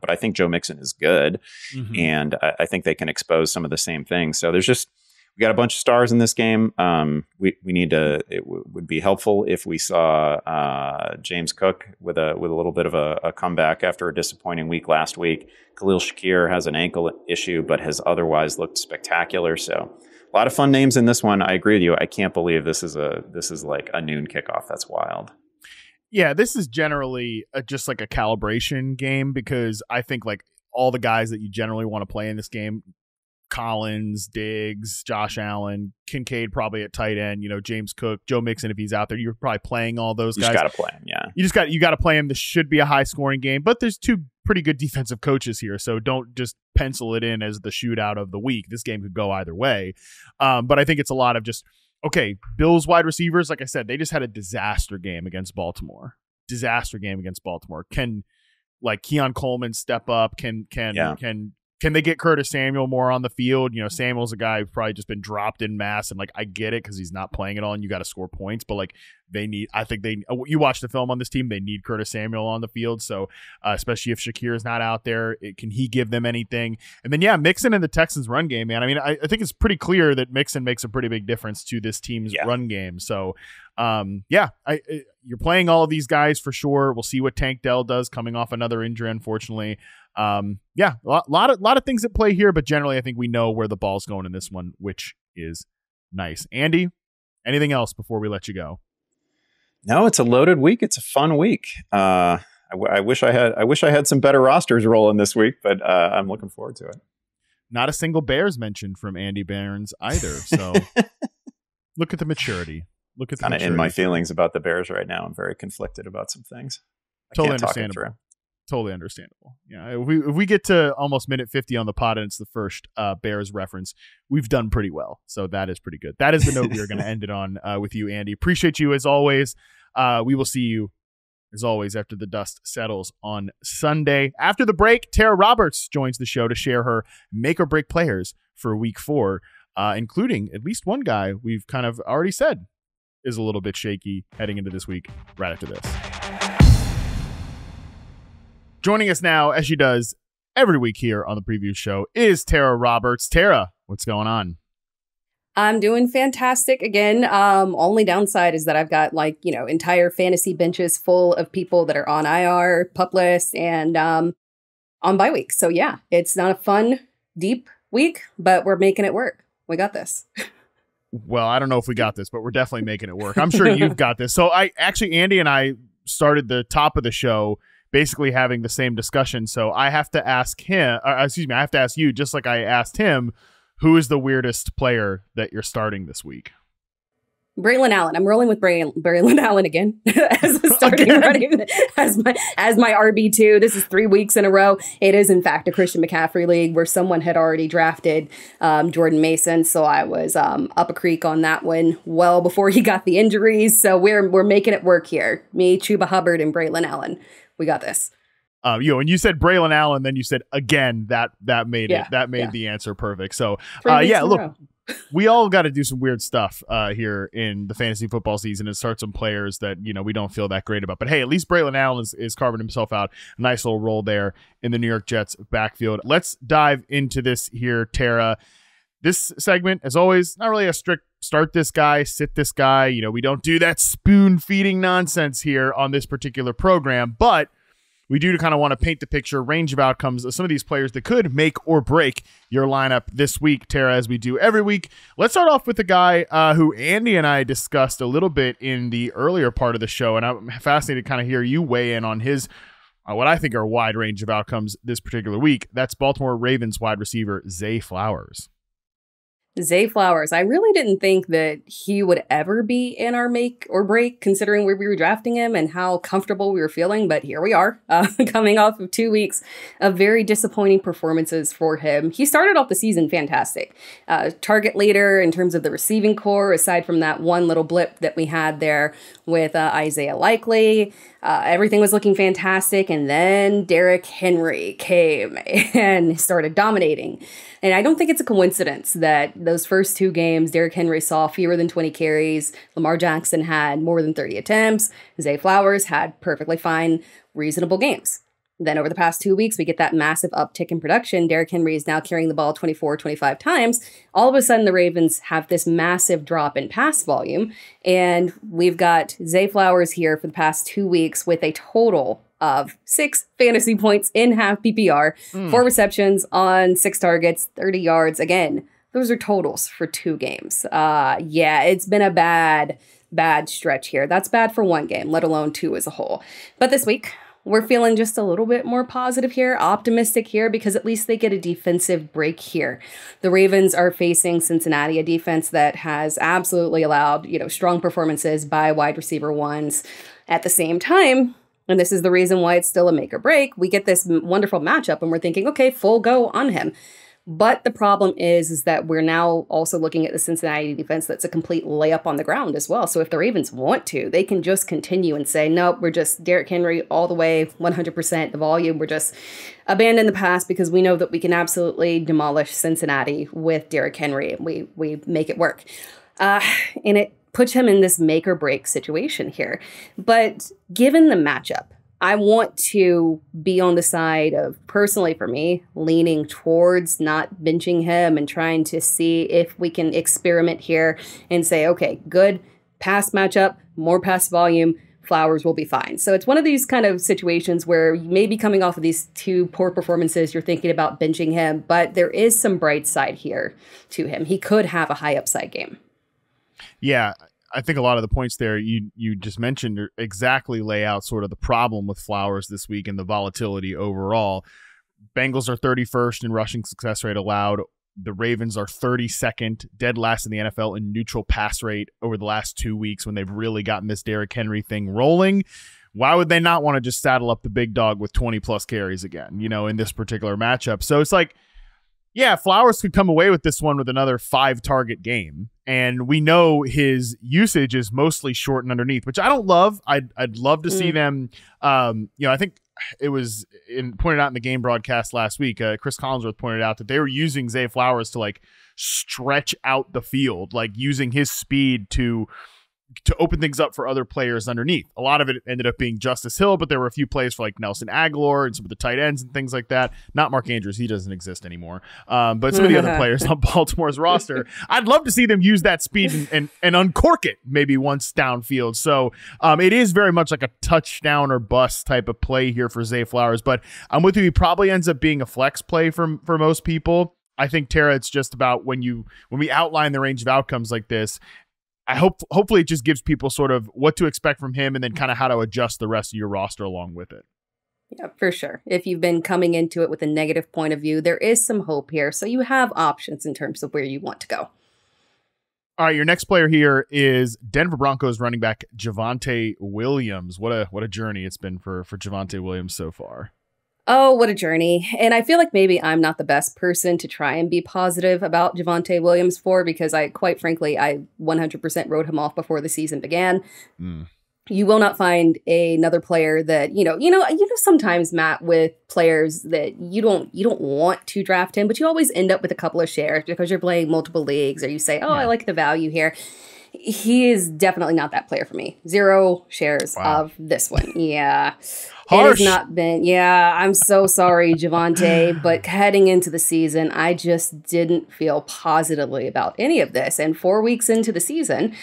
but I think Joe Mixon is good. Mm-hmm. And I think they can expose some of the same things. So we got a bunch of stars in this game. We need to. It would be helpful if we saw James Cook with a little bit of a comeback after a disappointing week last week. Khalil Shakir has an ankle issue, but has otherwise looked spectacular. So a lot of fun names in this one. I agree with you. I can't believe this is like a noon kickoff. That's wild. Yeah, this is generally just like a calibration game because I think like all the guys that you generally want to play in this game. Collins, Diggs, Josh Allen, Kincaid probably at tight end, James Cook, Joe Mixon if he's out there. You're probably playing all those guys. You just got to play him, yeah. You got to play him. This should be a high scoring game, but there's two pretty good defensive coaches here, so don't just pencil it in as the shootout of the week. This game could go either way. But I think it's a lot of just, okay, Bills wide receivers, like I said, they just had a disaster game against Baltimore. Can like Keon Coleman step up? Can they get Curtis Samuel more on the field? Samuel's a guy who's probably just been dropped in mass, and like I get it because he's not playing at all, and you got to score points. But like you watch the film on this team, they need Curtis Samuel on the field. So especially if Shakir is not out there, can he give them anything? And then Mixon in the Texans run game, man. I mean, I think it's pretty clear that Mixon makes a pretty big difference to this team's run game. So you're playing all of these guys for sure. We'll see what Tank Dell does coming off another injury, unfortunately. A lot of things at play here, but generally I think we know where the ball's going in this one, which is nice. Andy, anything else before we let you go? No, it's a loaded week. It's a fun week. I wish I had some better rosters rolling this week, but I'm looking forward to it. Not a single Bears mentioned from Andy Behrens either. So look at the maturity. Kind of in my feelings about the Bears right now. I'm very conflicted about some things. Totally understandable. Totally understandable. Yeah, if we get to almost minute 50 on the pod and it's the first Bears reference, we've done pretty well. So that is pretty good. That is the note we are going to end it on with you, Andy. Appreciate you as always. We will see you as always after the dust settles on Sunday. After the break, Tera Roberts joins the show to share her make or break players for week 4, including at least one guy we've kind of already said is a little bit shaky heading into this week right after this. Joining us now, as she does every week here on the preview show, is Tera Roberts. Tera, what's going on? I'm doing fantastic again. Only downside is that I've got entire fantasy benches full of people that are on IR, pup list, and on bye week. So yeah, it's not a fun, deep week, but we're making it work. We got this. Well, I don't know if we got this, but we're definitely making it work. I'm sure you've got this. So Andy and I started the top of the show basically having the same discussion. So I have to ask him, I have to ask you, just like I asked him, who is the weirdest player that you're starting this week? Braylon Allen. I'm rolling with Braylon Allen again as a starting running as my RB2. This is 3 weeks in a row. It is in fact a Christian McCaffrey league where someone had already drafted Jordan Mason, so I was up a creek on that one well before he got the injuries. So we're making it work here. Me, Chuba Hubbard, and Braylon Allen. We got this. When you said Braylon Allen, then you said again, that made it. That made the answer perfect. So look, we all got to do some weird stuff here in the fantasy football season and start some players that we don't feel that great about. But hey, at least Braylon Allen is carving himself out a nice little role there in the New York Jets backfield. Let's dive into this here, Tera. This segment, as always, not really a strict start this guy, sit this guy. We don't do that spoon feeding nonsense here on this particular program, but we do kind of want to paint the picture, range of outcomes of some of these players that could make or break your lineup this week, Tera, as we do every week. Let's start off with the guy who Andy and I discussed a little bit in the earlier part of the show, and I'm fascinated to kind of hear you weigh in on his what I think are a wide range of outcomes this particular week. That's Baltimore Ravens wide receiver Zay Flowers. Zay Flowers, I really didn't think that he would ever be in our make or break, considering where we were drafting him and how comfortable we were feeling. But here we are, coming off of 2 weeks of very disappointing performances for him. He started off the season fantastic. Target leader in terms of the receiving core, aside from that one little blip that we had there with Isaiah Likely. Everything was looking fantastic. And then Derrick Henry came and started dominating. And I don't think it's a coincidence that those first 2 games, Derrick Henry saw fewer than 20 carries. Lamar Jackson had more than 30 attempts. Zay Flowers had perfectly fine, reasonable games. Then over the past 2 weeks, we get that massive uptick in production. Derrick Henry is now carrying the ball 24, 25 times. All of a sudden, the Ravens have this massive drop in pass volume. And we've got Zay Flowers here for the past 2 weeks with a total of 6 fantasy points in half PPR, 4 receptions on 6 targets, 30 yards. Again, those are totals for 2 games. Yeah, it's been a bad stretch here. That's bad for 1 game, let alone 2 as a whole. But this week, we're feeling just a little bit more positive here, optimistic here, because at least they get a defensive break here. The Ravens are facing Cincinnati, a defense that has absolutely allowed, strong performances by wide receiver ones. At the same time, and this is the reason why it's still a make or break, we get this wonderful matchup and we're thinking, okay, full go on him. But the problem is that we're now also looking at the Cincinnati defense that's a complete layup on the ground as well. So if the Ravens want to, they can just continue and say, nope, we're just Derrick Henry all the way, 100% the volume. We're just abandon the pass because we know that we can absolutely demolish Cincinnati with Derrick Henry. We make it work. And it puts him in this make or break situation here. But given the matchup, I want to be on the side of, personally for me, leaning towards not benching him and trying to see if we can experiment here and say, okay, good pass matchup, more pass volume, Flowers will be fine. So it's one of these kind of situations where you may be coming off of these 2 poor performances, you're thinking about benching him, but there is some bright side here to him. He could have a high upside game. Yeah, I think a lot of the points there you just mentioned exactly lay out sort of the problem with Flowers this week and the volatility overall. Bengals are 31st in rushing success rate allowed. The Ravens are 32nd, dead last in the NFL in neutral pass rate over the last 2 weeks when they've really gotten this Derrick Henry thing rolling. Why would they not want to just saddle up the big dog with 20-plus carries again, in this particular matchup? So it's like, yeah, Flowers could come away with this one with another 5-target game. And we know his usage is mostly short and underneath, which I don't love. I'd love to see them. I think it was pointed out in the game broadcast last week. Chris Collinsworth pointed out that they were using Zay Flowers to stretch out the field, using his speed to open things up for other players underneath. A lot of it ended up being Justice Hill, but there were a few plays for Nelson Aguilar and some of the tight ends and things like that. Not Mark Andrews. He doesn't exist anymore. But some of the other players on Baltimore's roster, I'd love to see them use that speed and uncork it maybe once downfield. So it is very much like a touchdown or bust type of play here for Zay Flowers. But I'm with you. He probably ends up being a flex play for most people. I think, Tara, it's just about when we outline the range of outcomes like this, hopefully it just gives people sort of what to expect from him and then kind of how to adjust the rest of your roster along with it. Yeah, for sure. If you've been coming into it with a negative point of view, there is some hope here. So you have options in terms of where you want to go. All right, your next player here is Denver Broncos running back Javonte Williams. What a journey it's been for Javonte Williams so far. Oh, what a journey. And I feel like maybe I'm not the best person to try and be positive about Javonte Williams because quite frankly, I 100% wrote him off before the season began. You will not find another player that, sometimes, Matt, with players that you don't want to draft him, but you always end up with a couple of shares because you're playing multiple leagues or you say, I like the value here. He is definitely not that player for me. 0 shares of this one. Yeah. Harsh. It has not been. Yeah, I'm so sorry, Javonte. But heading into the season, I just didn't feel positively about any of this. And 4 weeks into the season,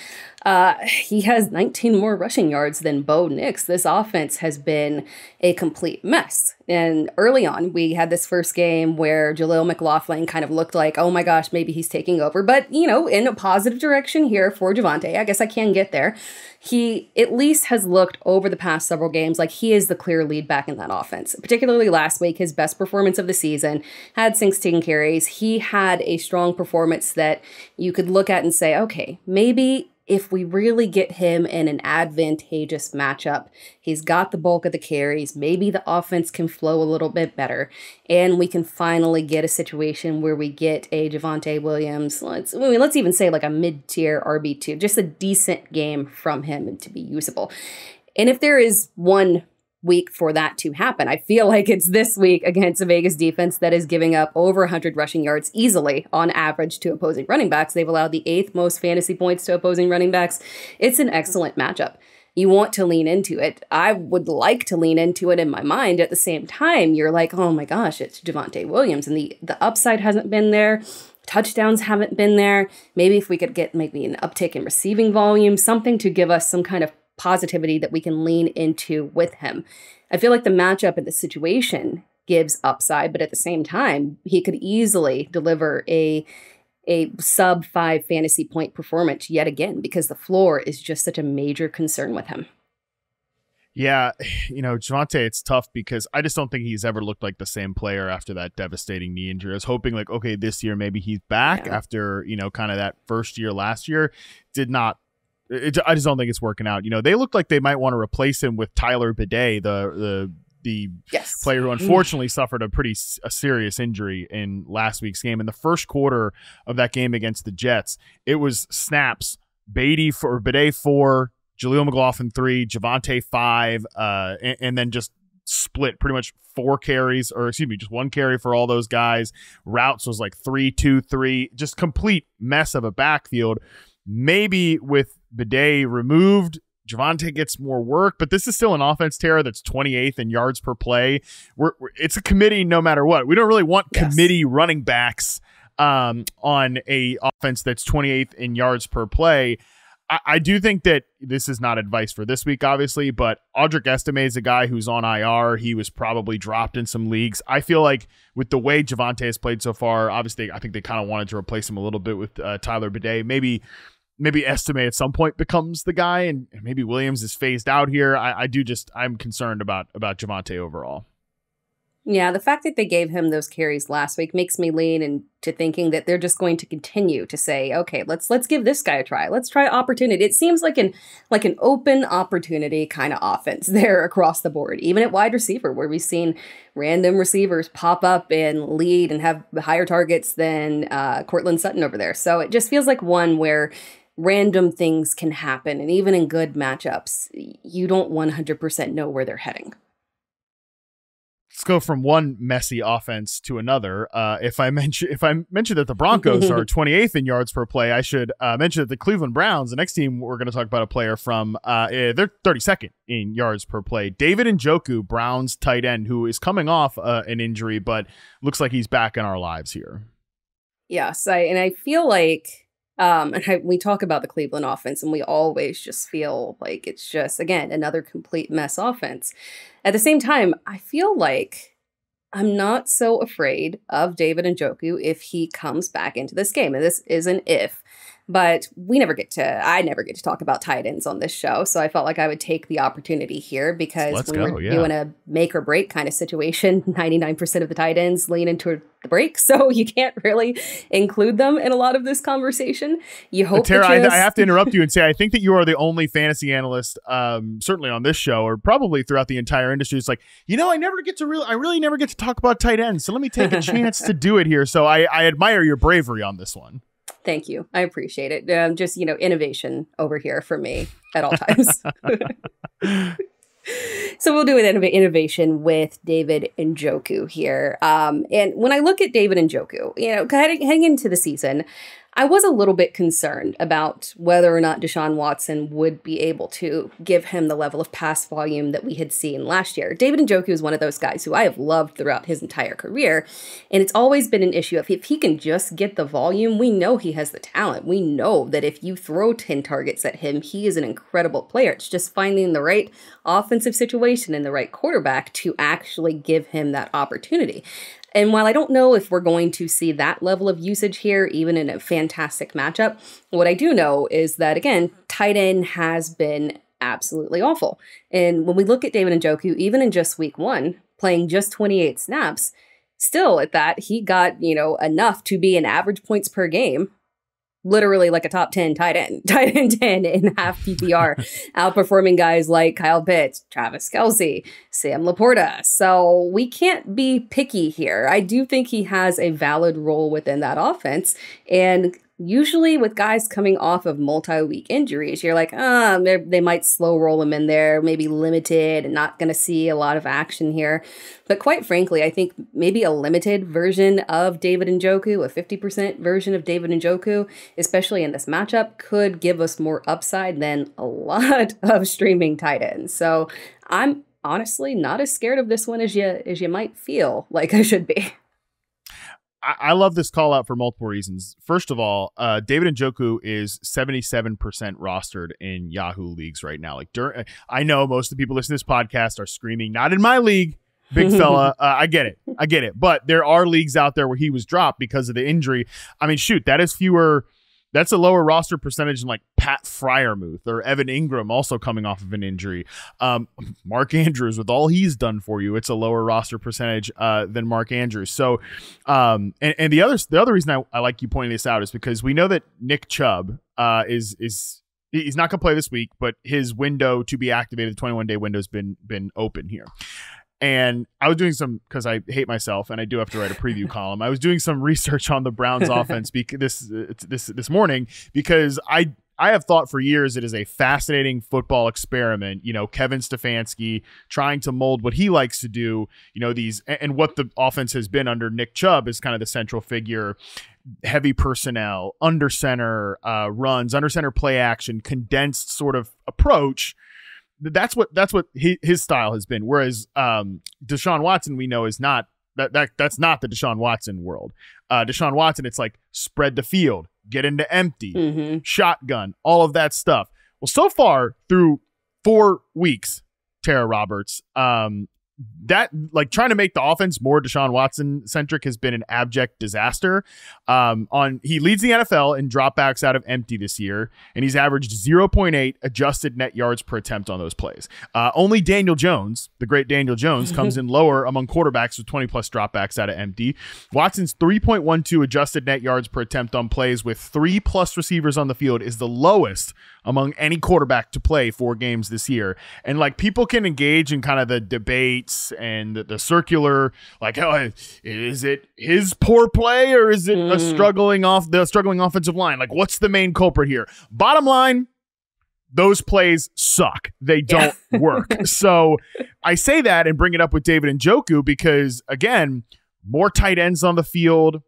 he has 19 more rushing yards than Bo Nix. This offense has been a complete mess. And early on, we had this first game where Jaleel McLaughlin kind of looked like, oh my gosh, maybe he's taking over. But, in a positive direction here for Javonte. I guess I can get there. He at least has looked over the past several games like he is the clear clear lead back in that offense. Particularly last week, his best performance of the season, had 16 carries. He had a strong performance that you could look at and say, okay, maybe if we really get him in an advantageous matchup, he's got the bulk of the carries, maybe the offense can flow a little bit better, and we can finally get a situation where we get a Javonte Williams, let's even say like a mid-tier RB2, just a decent game from him to be usable. And if there is one week for that to happen, I feel like it's this week against a Vegas defense that is giving up over 100 rushing yards easily on average to opposing running backs. They've allowed the 8th most fantasy points to opposing running backs. It's an excellent matchup. You want to lean into it. I would like to lean into it in my mind. At the same time, you're like, oh my gosh, it's Javonte Williams, and the upside hasn't been there. Touchdowns haven't been there. Maybe if we could get maybe an uptick in receiving volume, something to give us some kind of positivity that we can lean into with him. I feel like the matchup and the situation gives upside, but at the same time, he could easily deliver a sub 5 fantasy point performance yet again, because the floor is just such a major concern with him. Yeah, Javonte, it's tough because I just don't think he's ever looked like the same player after that devastating knee injury. I was hoping like, okay, this year maybe he's back after, kind of that first year last year. Did not. I just don't think it's working out. They look like they might want to replace him with Tyler Bidet, the player who unfortunately suffered a serious injury in last week's game. In the first quarter of that game against the Jets, it was snaps, Bidet 4, Jaleel McLaughlin 3, Javonte 5, and then just split pretty much 4 carries, just 1 carry for all those guys. Routes was like 3-2-3, just complete mess of a backfield. Maybe with Bidet removed, Javonte gets more work, but this is still an offense, Tera, that's 28th in yards per play. It's a committee no matter what. We don't really want committee running backs on a offense that's 28th in yards per play. I do think that this is not advice for this week, obviously, but Audric Estime is a guy who's on IR. He was probably dropped in some leagues. I feel like with the way Javonte has played so far, obviously, I think they kind of wanted to replace him a little bit with Tyler Bidet. Maybe Estime at some point becomes the guy, and maybe Williams is phased out here. I'm concerned about Javonte overall. Yeah, the fact that they gave him those carries last week makes me lean into thinking that they're just going to continue to say, okay, let's give this guy a try. Let's try opportunity. It seems like an open opportunity kind of offense there across the board, even at wide receiver, where we've seen random receivers pop up and lead and have higher targets than Cortland Sutton over there. So it just feels like one where random things can happen, and even in good matchups, you don't 100% know where they're heading. Let's go from one messy offense to another. If I mention that the Broncos are 28th in yards per play, I should mention that the Cleveland Browns, the next team we're going to talk about a player from, they're 32nd in yards per play. David Njoku, Browns tight end, who is coming off an injury, but looks like he's back in our lives here. Yes, I feel like we talk about the Cleveland offense, and we always just feel like it's just, again, another complete mess offense. At the same time, I feel like I'm not so afraid of David Njoku if he comes back into this game. And this is an if, but I never get to talk about tight ends on this show. So I felt like I would take the opportunity here, because we're doing a make or break kind of situation, 99% of the tight ends lean into the break. So you can't really include them in a lot of this conversation. You hope Tera, I have to interrupt you and say, I think that you are the only fantasy analyst, certainly on this show, or probably throughout the entire industry. It's like, I really never get to talk about tight ends. So let me take a chance to do it here. So I admire your bravery on this one. Thank you. I appreciate it. Just, innovation over here for me at all times. So we'll do an innovation with David Njoku here. And when I look at David Njoku, heading into the season, I was a little bit concerned about whether or not Deshaun Watson would be able to give him the level of pass volume that we had seen last year. David Njoku is one of those guys who I have loved throughout his entire career, and it's always been an issue. If he can just get the volume, we know he has the talent. We know that if you throw 10 targets at him, he is an incredible player. It's just finding the right offensive situation and the right quarterback to actually give him that opportunity. And while I don't know if we're going to see that level of usage here, even in a fantastic matchup, what I do know is that, again, tight end has been absolutely awful. And when we look at David Njoku, even in just week 1, playing just 28 snaps, still at that, he got, enough to be an average points per game, literally like a top 10 tight end 10 in half PPR, outperforming guys like Kyle Pitts, Travis Kelce, Sam Laporta. So we can't be picky here. I do think he has a valid role within that offense. And usually with guys coming off of multi-week injuries, you're like, they might slow roll him in there, maybe limited and not going to see a lot of action here. But quite frankly, I think maybe a limited version of David Njoku, a 50% version of David Njoku, especially in this matchup, could give us more upside than a lot of streaming tight ends. So I'm honestly not as scared of this one as you might feel like I should be. I love this call out for multiple reasons. First of all, David Njoku is 77% rostered in Yahoo leagues right now. I know most of the people listening to this podcast are screaming, not in my league, big fella. I get it. But there are leagues out there where he was dropped because of the injury. I mean, shoot, that's a lower roster percentage than like Pat Fryermuth or Evan Ingram also coming off of an injury. Mark Andrews, with all he's done for you, it's a lower roster percentage than Mark Andrews. So, and the other reason I like you pointing this out is because we know that Nick Chubb he's not going to play this week, but his window to be activated, the 21-day window, has been open here. And I was doing because I hate myself and I do have to write a preview column. I was doing some research on the Browns offense this morning because I have thought for years it is a fascinating football experiment. Kevin Stefanski trying to mold what he likes to do, and what the offense has been under Nick Chubb is kind of the central figure. Heavy personnel, under center runs, under center play action, condensed sort of approach. That's what his style has been. Whereas Deshaun Watson, we know, is not that's not the Deshaun Watson world. Deshaun Watson, it's like spread the field, get into empty, shotgun, all of that stuff. Well, so far through 4 weeks, Tera Roberts, that like trying to make the offense more Deshaun Watson centric has been an abject disaster. He leads the NFL in dropbacks out of empty this year, and he's averaged 0.8 adjusted net yards per attempt on those plays. Only Daniel Jones, the great Daniel Jones, comes in lower among quarterbacks with 20 plus dropbacks out of empty. Watson's 3.12 adjusted net yards per attempt on plays with 3 plus receivers on the field is the lowest among any quarterback to play 4 games this year. And like people can engage in kind of the debates and the circular, like, is it his poor play or is it a struggling offensive line? Like, what's the main culprit here? Bottom line, those plays suck. They don't work. So I say that and bring it up with David Njoku because, again, more tight ends on the field,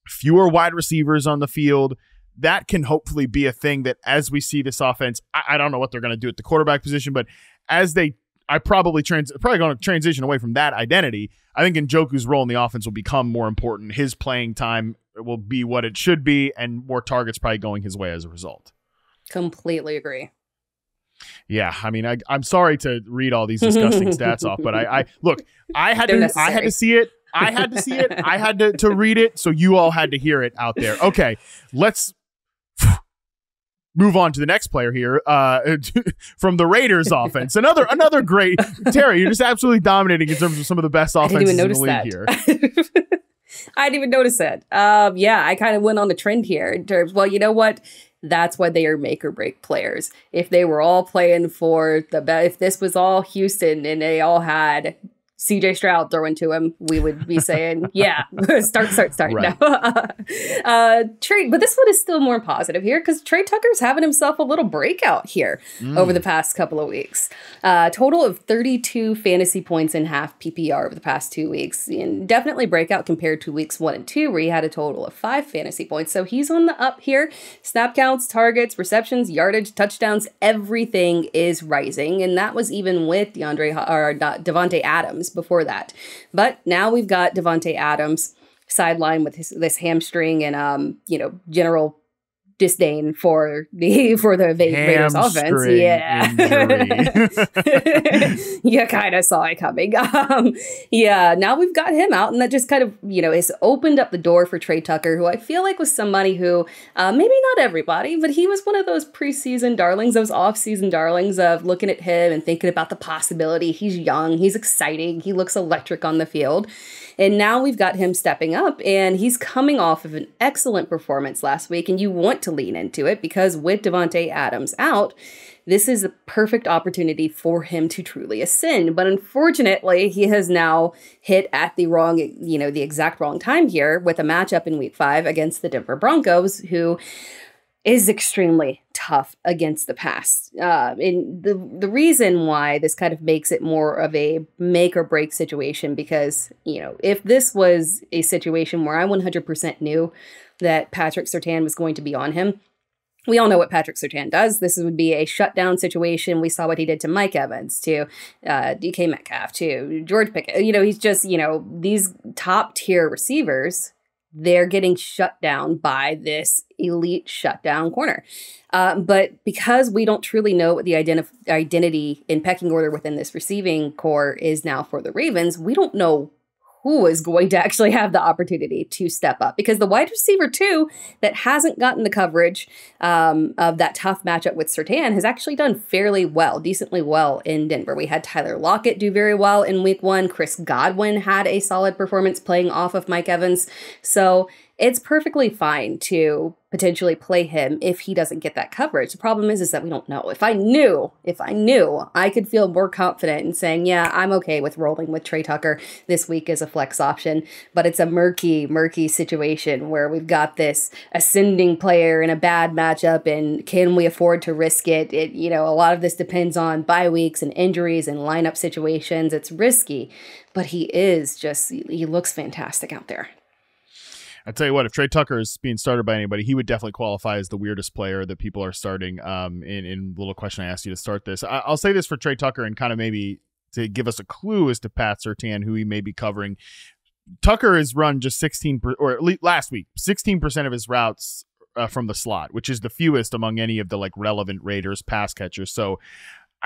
fewer wide receivers on the field. That can hopefully be a thing that as we see this offense, I don't know what they're going to do at the quarterback position, but as probably going to transition away from that identity. I think Njoku's role in the offense will become more important. His playing time will be what it should be, and more targets probably going his way as a result. Completely agree. Yeah, I mean, I'm sorry to read all these disgusting stats off, but I had to see it. I had to read it, so you all had to hear it out there. Okay, let's move on to the next player here from the Raiders offense. Another great Tera. You're just absolutely dominating in terms of some of the best offenses in the league here. I didn't even notice that. I kind of went on a trend here in terms. Well, you know what? That's why they are make or break players. If they were all playing for the best, if this was all Houston and they all had CJ Stroud throwing to him, we would be saying, yeah, start. Right. No. Trade, but this one is still more positive here because Trey Tucker's having himself a little breakout here over the past couple of weeks. Total of 32 fantasy points in half PPR over the past 2 weeks. And definitely breakout compared to weeks 1 and 2, where he had a total of 5 fantasy points. So he's on the up here. Snap counts, targets, receptions, yardage, touchdowns, everything is rising. And that was even with Devontae Adams before that. But now we've got Devontae Adams sidelined with this hamstring and general disdain for the Raiders offense. Yeah. You kind of saw it coming. Now we've got him out, and that just kind of, has opened up the door for Trey Tucker, who I feel like was somebody who, maybe not everybody, but he was one of those preseason darlings, those off-season darlings of looking at him and thinking about the possibility. He's young, he's exciting, he looks electric on the field. And now we've got him stepping up, and he's coming off of an excellent performance last week, and you want to lean into it because with Davante Adams out, this is a perfect opportunity for him to truly ascend. But unfortunately, he has now hit at the wrong, the exact wrong time here with a matchup in week 5 against the Denver Broncos, who is extremely tough against the pass. And the reason why this kind of makes it more of a make or break situation, because, if this was a situation where I 100% knew that Patrick Surtain was going to be on him, we all know what Patrick Surtain does. This would be a shutdown situation. We saw what he did to Mike Evans, to DK Metcalf, to George Pickett. He's just, these top tier receivers, they're getting shut down by this elite shutdown corner. But because we don't truly know what the identity in pecking order within this receiving core is now for the Ravens, we don't know who is going to actually have the opportunity to step up, because the wide receiver too that hasn't gotten the coverage of that tough matchup with Surtain has actually done fairly well, decently well in Denver. We had Tyler Lockett do very well in week 1. Chris Godwin had a solid performance playing off of Mike Evans. So it's perfectly fine to potentially play him if he doesn't get that coverage. The problem is that we don't know. If I knew, I could feel more confident in saying, yeah, I'm okay with rolling with Trey Tucker this week as a flex option. But it's a murky situation where we've got this ascending player in a bad matchup, and can we afford to risk it? A lot of this depends on bye weeks and injuries and lineup situations. It's risky, but he looks fantastic out there. I tell you what, if Trey Tucker is being started by anybody, he would definitely qualify as the weirdest player that people are starting. In little question I asked you to start this, I'll say this for Trey Tucker, and kind of maybe to give us a clue as to Pat Surtain, who he may be covering. Tucker has run just 16, or at least last week, 16% of his routes from the slot, which is the fewest among any of the relevant Raiders pass catchers. So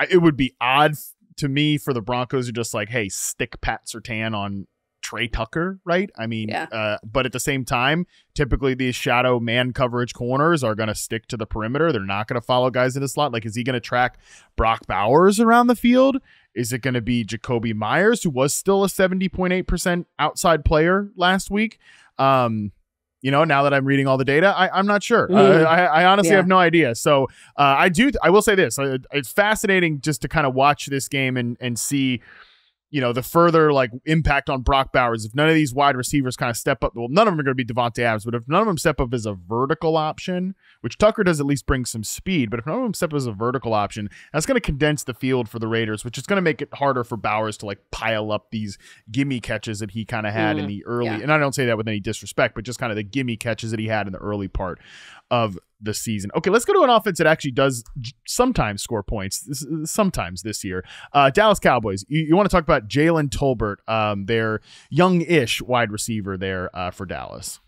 it would be odd to me for the Broncos to just hey, stick Pat Surtain on Trey Tucker, right? I mean, yeah. But at the same time, typically these shadow man coverage corners are going to stick to the perimeter. They're not going to follow guys in the slot. Is he going to track Brock Bowers around the field? Is it going to be Jacoby Myers, who was still a 70.8% outside player last week? Now that I'm reading all the data, I'm not sure. I honestly have no idea. So I will say this. It's fascinating just to kind of watch this game and see the further impact on Brock Bowers. If none of these wide receivers kind of step up, well, none of them are going to be Davante Adams, but if none of them step up as a vertical option, which Tucker does at least bring some speed, but if none of them step up as a vertical option, that's going to condense the field for the Raiders, which is going to make it harder for Bowers to pile up these gimme catches that he kind of had in the early, and I don't say that with any disrespect, but just kind of the gimme catches that he had in the early part of the season. Okay, let's go to an offense that actually does sometimes score points, sometimes this year. Dallas Cowboys. You want to talk about Jayden Tolbert, their young-ish wide receiver there for Dallas.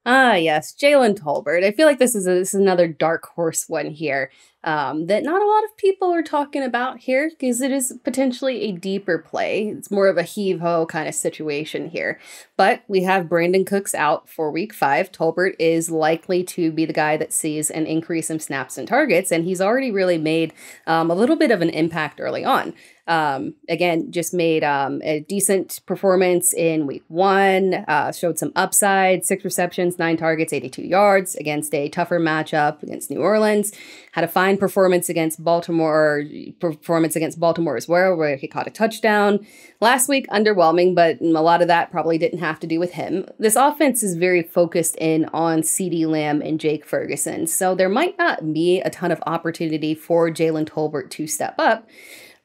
Yes, Jayden Tolbert. I feel like this is another dark horse one here that not a lot of people are talking about here, because it is potentially a deeper play. It's more of a heave-ho kind of situation here. But we have Brandon Cooks out for week 5. Tolbert is likely to be the guy that sees an increase in snaps and targets, and he's already really made a little bit of an impact early on. Again, just made a decent performance in week 1, showed some upside, 6 receptions, 9 targets, 82 yards against a tougher matchup against New Orleans. Had a fine performance against Baltimore as well, where he caught a touchdown. Last week, underwhelming, but a lot of that probably didn't have to do with him. This offense is very focused in on CeeDee Lamb and Jake Ferguson, so there might not be a ton of opportunity for Jayden Tolbert to step up.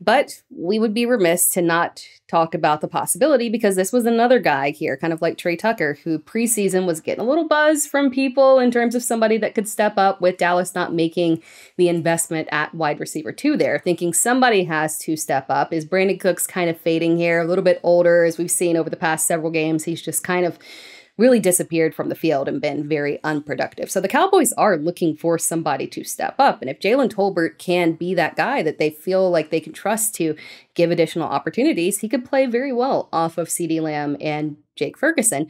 But we would be remiss to not talk about the possibility, because this was another guy here, kind of like Trey Tucker, who preseason was getting a little buzz from people in terms of somebody that could step up, with Dallas not making the investment at wide receiver 2 there, thinking somebody has to step up. Is Brandon Cooks kind of fading here, a little bit older, as we've seen over the past several games? He's just kind of really disappeared from the field and been very unproductive. So the Cowboys are looking for somebody to step up. And if Jalen Tolbert can be that guy that they feel like they can trust to give additional opportunities, he could play very well off of CeeDee Lamb and Jake Ferguson.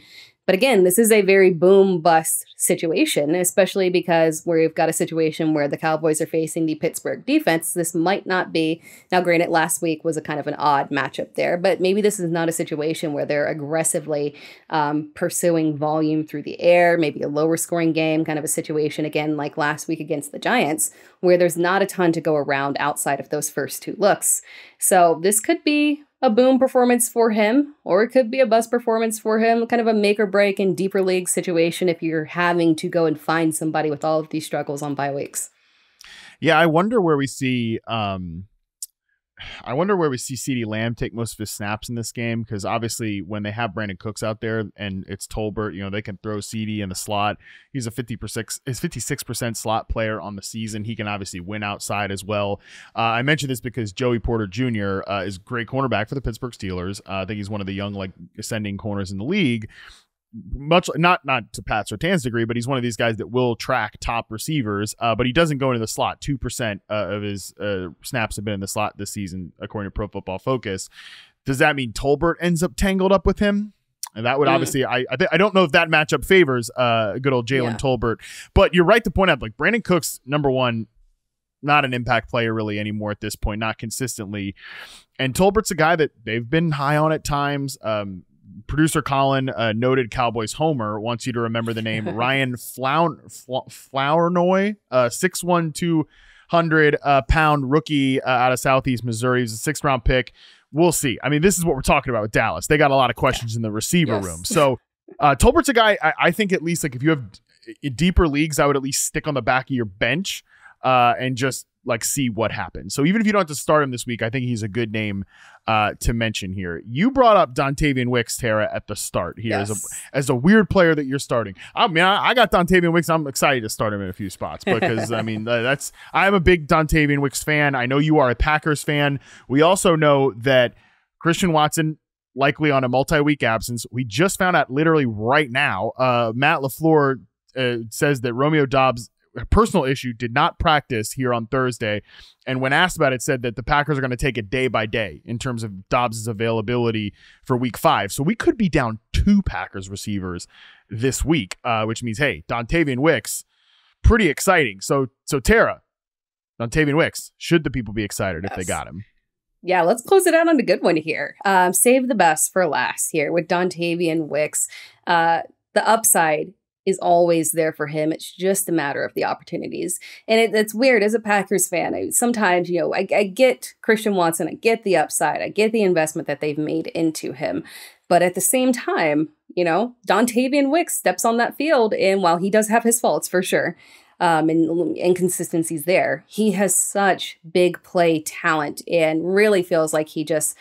But again, this is a very boom-bust situation, especially because we've got a situation where the Cowboys are facing the Pittsburgh defense. This might not be, now granted, last week was a kind of an odd matchup there, but maybe this is not a situation where they're aggressively pursuing volume through the air, maybe a lower scoring game, kind of a situation, again, like last week against the Giants, where there's not a ton to go around outside of those first two looks. So this could be a boom performance for him, or it could be a bust performance for him, kind of a make or break in deeper league situation if you're having to go and find somebody with all of these struggles on bye weeks. Yeah, I wonder where we see CeeDee Lamb take most of his snaps in this game, because obviously when they have Brandon Cooks out there and it's Tolbert, they can throw CeeDee in the slot. He's a 56% slot player on the season. He can obviously win outside as well. I mentioned this because Joey Porter Jr. Is a great cornerback for the Pittsburgh Steelers. I think he's one of the young, ascending corners in the league. Much not to Pat Surtain's degree, but he's one of these guys that will track top receivers, but he doesn't go into the slot. 2% of his snaps have been in the slot this season, according to Pro Football Focus. Does that mean Tolbert ends up tangled up with him? And that would obviously, I don't know if that matchup favors good old Jalen Tolbert, but you're right to point out, Brandon Cooks, number one, not an impact player really anymore at this point, not consistently. And Tolbert's a guy that they've been high on at times. Producer Colin, noted Cowboys homer, wants you to remember the name Ryan Flournoy, 6'1", 200-pound rookie out of Southeast Missouri. He's a sixth-round pick. We'll see. I mean, this is what we're talking about with Dallas. They got a lot of questions in the receiver room. So Tolbert's a guy, I think at least if you have deeper leagues, I would at least stick on the back of your bench and just see what happens. So even if you don't have to start him this week, I think he's a good name to mention here. You brought up Dontavian Wicks, Tara, at the start here as a weird player that you're starting. I mean, I got Dontavian Wicks. I'm excited to start him in a few spots because I mean, I'm a big Dontavian Wicks fan. I know you are a Packers fan. We also know that Christian Watson likely on a multi-week absence. We just found out literally right now, Matt LaFleur says that Romeo Doubs, a personal issue, did not practice here on Thursday, and when asked about it, said that the Packers are going to take it day by day in terms of Dobbs' availability for week 5. So we could be down 2 Packers receivers this week, which means, hey, Dontavian Wicks, pretty exciting. So Tara, Dontavian Wicks, should the people be excited if they got him? Yeah, let's close it out on a good one here. Save the best for last here with Dontavian Wicks. The upside is always there for him. It's just a matter of the opportunities. And it's weird as a Packers fan. Sometimes, I get Christian Watson. I get the upside. I get the investment that they've made into him. But at the same time, Dontavian Wicks steps on that field. And while he does have his faults for sure, and inconsistencies there, he has such big play talent and really feels like he just,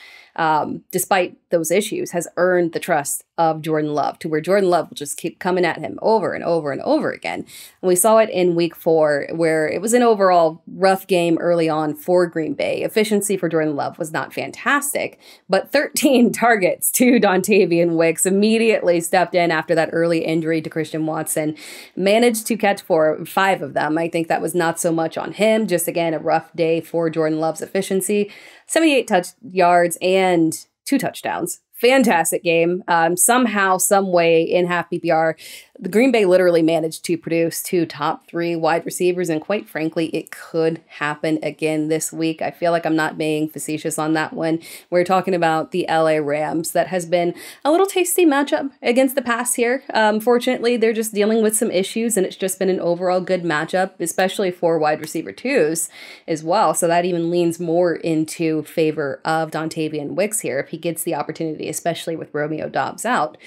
despite those issues, has earned the trust of Jordan Love, to where Jordan Love will just keep coming at him over and over and over again. And we saw it in week 4, where it was an overall rough game early on for Green Bay. Efficiency for Jordan Love was not fantastic, but 13 targets to Dontavian Wicks immediately stepped in after that early injury to Christian Watson, managed to catch 5 of them. I think that was not so much on him, just again, a rough day for Jordan Love's efficiency. 78 yards and 2 touchdowns. Fantastic game. Somehow, some way in half PPR, the Green Bay literally managed to produce 2 top 3 wide receivers. And quite frankly, it could happen again this week. I feel like I'm not being facetious on that one. We're talking about the LA Rams. That has been a little tasty matchup against the pass here. Fortunately, they're just dealing with some issues, and it's just been an overall good matchup, especially for wide receiver 2s as well. So that even leans more into favor of Dontavian Wicks here if he gets the opportunity, especially with Romeo Doubs out.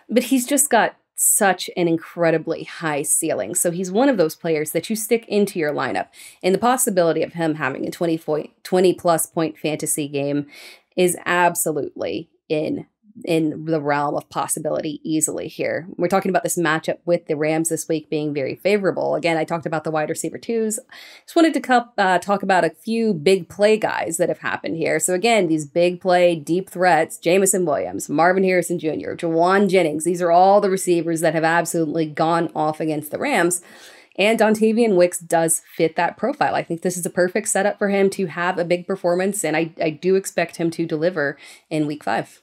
But he's just got such an incredibly high ceiling. So he's one of those players that you stick into your lineup. And the possibility of him having a 20 plus point fantasy game is absolutely in in the realm of possibility easily here. We're talking about this matchup with the Rams this week being very favorable. Again, I talked about the wide receiver twos. Just wanted to talk about a few big play guys that have happened here. So again, these big play, deep threats, Jamison Williams, Marvin Harrison Jr., Jawan Jennings. These are all the receivers that have absolutely gone off against the Rams. And Dontavian Wicks does fit that profile. I think this is a perfect setup for him to have a big performance, and I do expect him to deliver in week 5.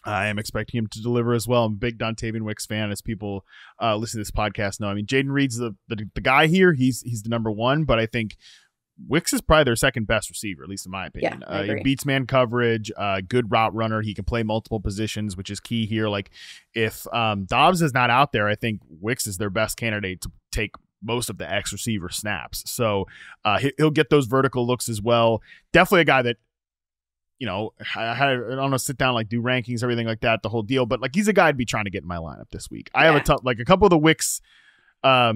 I am expecting him to deliver as well. I'm a big Dontavian Wicks fan, as people listen to this podcast know. I mean, Jayden Reed's the guy here. He's the number one, but I think Wicks is probably their second best receiver, at least in my opinion. Yeah, he beats man coverage, good route runner. He can play multiple positions, which is key here. Like if Dobbs is not out there, I think Wicks is their best candidate to take most of the X receiver snaps. So he'll get those vertical looks as well. Definitely a guy that, you know, I don't know, sit down, like do rankings, everything like that, the whole deal. But like he's a guy I'd be trying to get in my lineup this week. I have a couple of the Wicks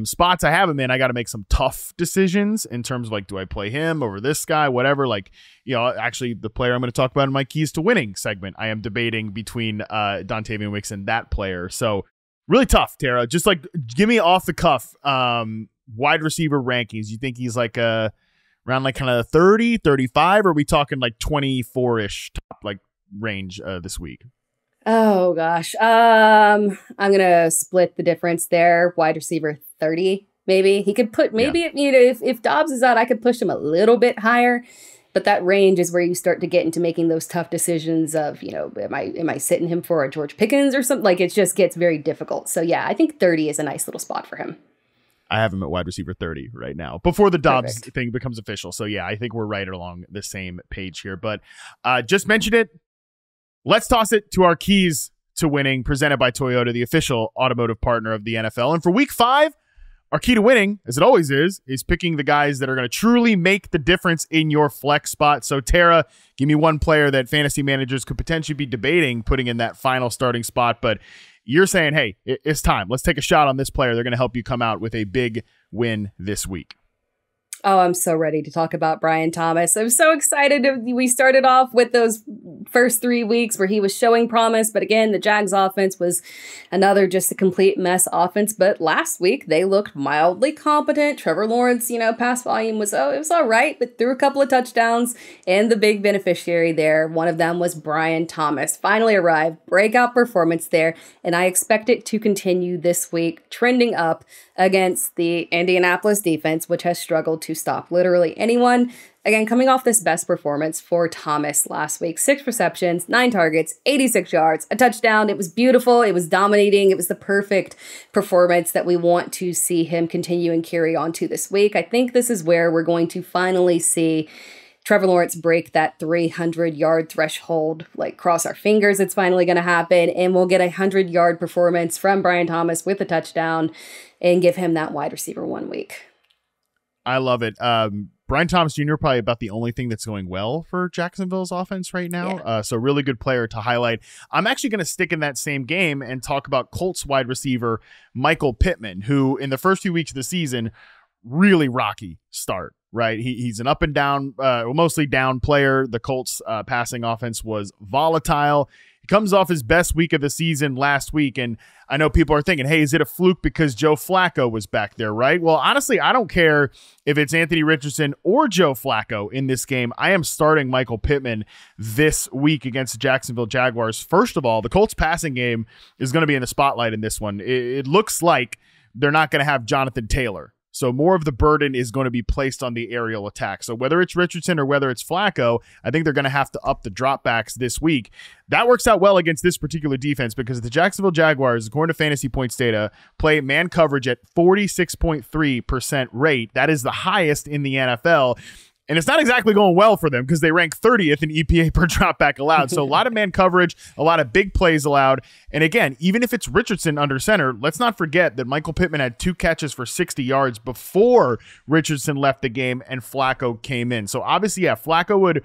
spots I have him in. I got to make some tough decisions in terms of like, do I play him over this guy, whatever. Like, you know, actually the player I'm going to talk about in my keys to winning segment, I am debating between Dontavian Wicks and that player. So really tough, Tara. Just like give me off the cuff wide receiver rankings. You think he's like around like kind of 30, 35, or are we talking like 24-ish top like range this week? Oh gosh. I'm gonna split the difference there. Wide receiver 30, maybe. He could put you know, if Dobbs is out, I could push him a little bit higher. But that range is where you start to get into making those tough decisions of, you know, am I sitting him for a George Pickens or something? Like it just gets very difficult. So yeah, I think 30 is a nice little spot for him. I have him at wide receiver 30 right now before the Dobbs thing becomes official. So yeah, I think we're right along the same page here. But just mentioned it. Let's toss it to our keys to winning, presented by Toyota, the official automotive partner of the NFL. And for week 5, our key to winning, as it always is picking the guys that are going to truly make the difference in your flex spot. So Tara, give me one player that fantasy managers could potentially be debating putting in that final starting spot. But you're saying, hey, it's time. Let's take a shot on this player. They're going to help you come out with a big win this week. Oh, I'm so ready to talk about Brian Thomas. I'm so excited. We started off with those first 3 weeks where he was showing promise. But again, the Jags offense was another just a complete mess offense. But last week, they looked mildly competent. Trevor Lawrence, you know, pass volume was, it was all right, but threw a couple of touchdowns. And the big beneficiary there, one of them was Brian Thomas. Finally arrived, breakout performance there. And I expect it to continue this week, trending up against the Indianapolis defense, which has struggled to stop literally anyone. Again, coming off this best performance for Thomas last week, 6 receptions, 9 targets, 86 yards, a touchdown. It was beautiful. It was dominating. It was the perfect performance that we want to see him continue and carry on to this week. I think this is where we're going to finally see Trevor Lawrence break that 300-yard threshold. Like, cross our fingers, it's finally going to happen, and we'll get a 100-yard performance from Brian Thomas with a touchdown and give him that wide receiver 1 week. I love it. Brian Thomas Jr. probably about the only thing that's going well for Jacksonville's offense right now. Yeah. So really good player to highlight. I'm actually going to stick in that same game and talk about Colts wide receiver Michael Pittman, who in the first few weeks of the season, really rocky start, right? He's an up and down, mostly down player. The Colts passing offense was volatile. He comes off his best week of the season last week, and I know people are thinking, hey, is it a fluke because Joe Flacco was back there, right? Well, honestly, I don't care if it's Anthony Richardson or Joe Flacco in this game. I am starting Michael Pittman this week against the Jacksonville Jaguars. First of all, the Colts passing game is going to be in the spotlight in this one. It looks like they're not going to have Jonathan Taylor. So more of the burden is going to be placed on the aerial attack. So whether it's Richardson or whether it's Flacco, I think they're going to have to up the dropbacks this week. That works out well against this particular defense because the Jacksonville Jaguars, according to Fantasy Points data, play man coverage at 46.3% rate. That is the highest in the NFL. And it's not exactly going well for them because they rank 30th in EPA per dropback allowed. So a lot of man coverage, a lot of big plays allowed. And again, even if it's Richardson under center, let's not forget that Michael Pittman had 2 catches for 60 yards before Richardson left the game and Flacco came in. So obviously, yeah, Flacco would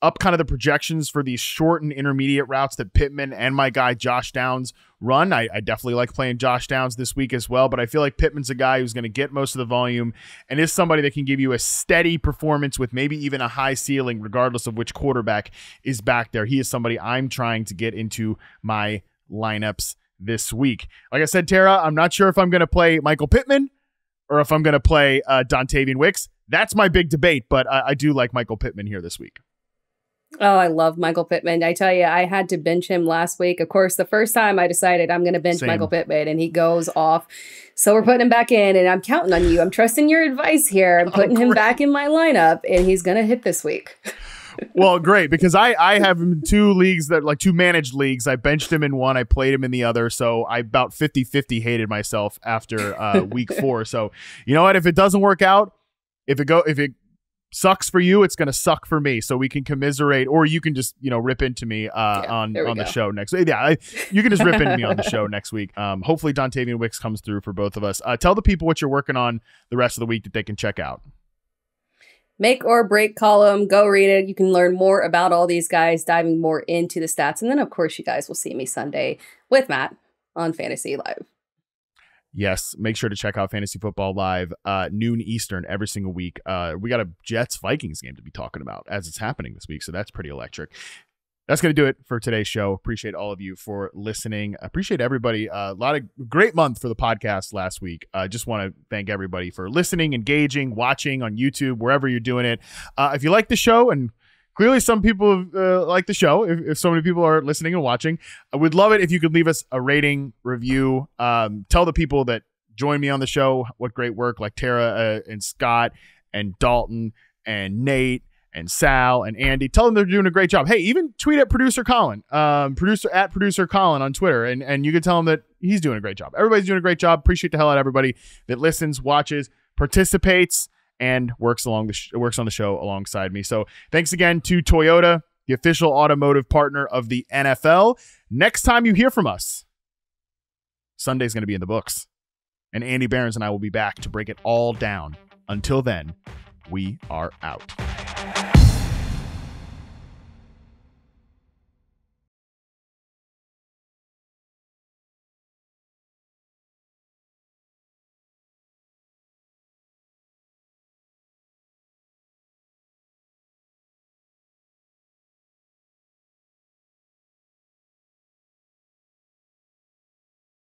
up kind of the projections for these short and intermediate routes that Pittman and my guy Josh Downs run. I definitely like playing Josh Downs this week as well, but I feel like Pittman's a guy who's going to get most of the volume and is somebody that can give you a steady performance with maybe even a high ceiling, regardless of which quarterback is back there. He is somebody I'm trying to get into my lineups this week. Like I said, Tara, I'm not sure if I'm going to play Michael Pittman or if I'm going to play Dontavian Wicks. That's my big debate, but I do like Michael Pittman here this week. Oh, I love Michael Pittman. I tell you, I had to bench him last week. Of course, the first time I decided I'm going to bench Michael Pittman and he goes off. So we're putting him back in and I'm counting on you. I'm trusting your advice here. I'm putting him back in my lineup and he's going to hit this week. Well, great, because I have him in 2 leagues that like 2 managed leagues. I benched him in one. I played him in the other. So I about 50-50 hated myself after week 4. So you know what? If it doesn't work out, if it sucks for you, it's going to suck for me. So we can commiserate, or you can just, rip into me on the show next week. Yeah, you can just rip into me on the show next week. Hopefully Dontavian Wicks comes through for both of us. Tell the people what you're working on the rest of the week that they can check out. Make or break column. Go read it. You can learn more about all these guys, diving more into the stats. And then, of course, you guys will see me Sunday with Matt on Fantasy Live. Yes, make sure to check out Fantasy Football Live, noon Eastern every single week. We got a Jets-Vikings game to be talking about as it's happening this week, so that's pretty electric. That's going to do it for today's show. Appreciate all of you for listening. Appreciate everybody. A lot of great month for the podcast last week. Just want to thank everybody for listening, engaging, watching on YouTube, wherever you're doing it. If you like the show, and clearly some people like the show, if so many people are listening and watching, I would love it if you could leave us a rating, review. Tell the people that join me on the show what great work, like Tara and Scott and Dalton and Nate and Sal and Andy. Tell them they're doing a great job. Hey, even tweet at producer Colin, producer Colin on Twitter, and you can tell him that he's doing a great job. Everybody's doing a great job. Appreciate the hell out of everybody that listens, watches, participates, and works on the show alongside me. So thanks again to Toyota, the official automotive partner of the NFL. Next time you hear from us, Sunday's going to be in the books, and Andy Behrens and I will be back to break it all down. Until then, we are out.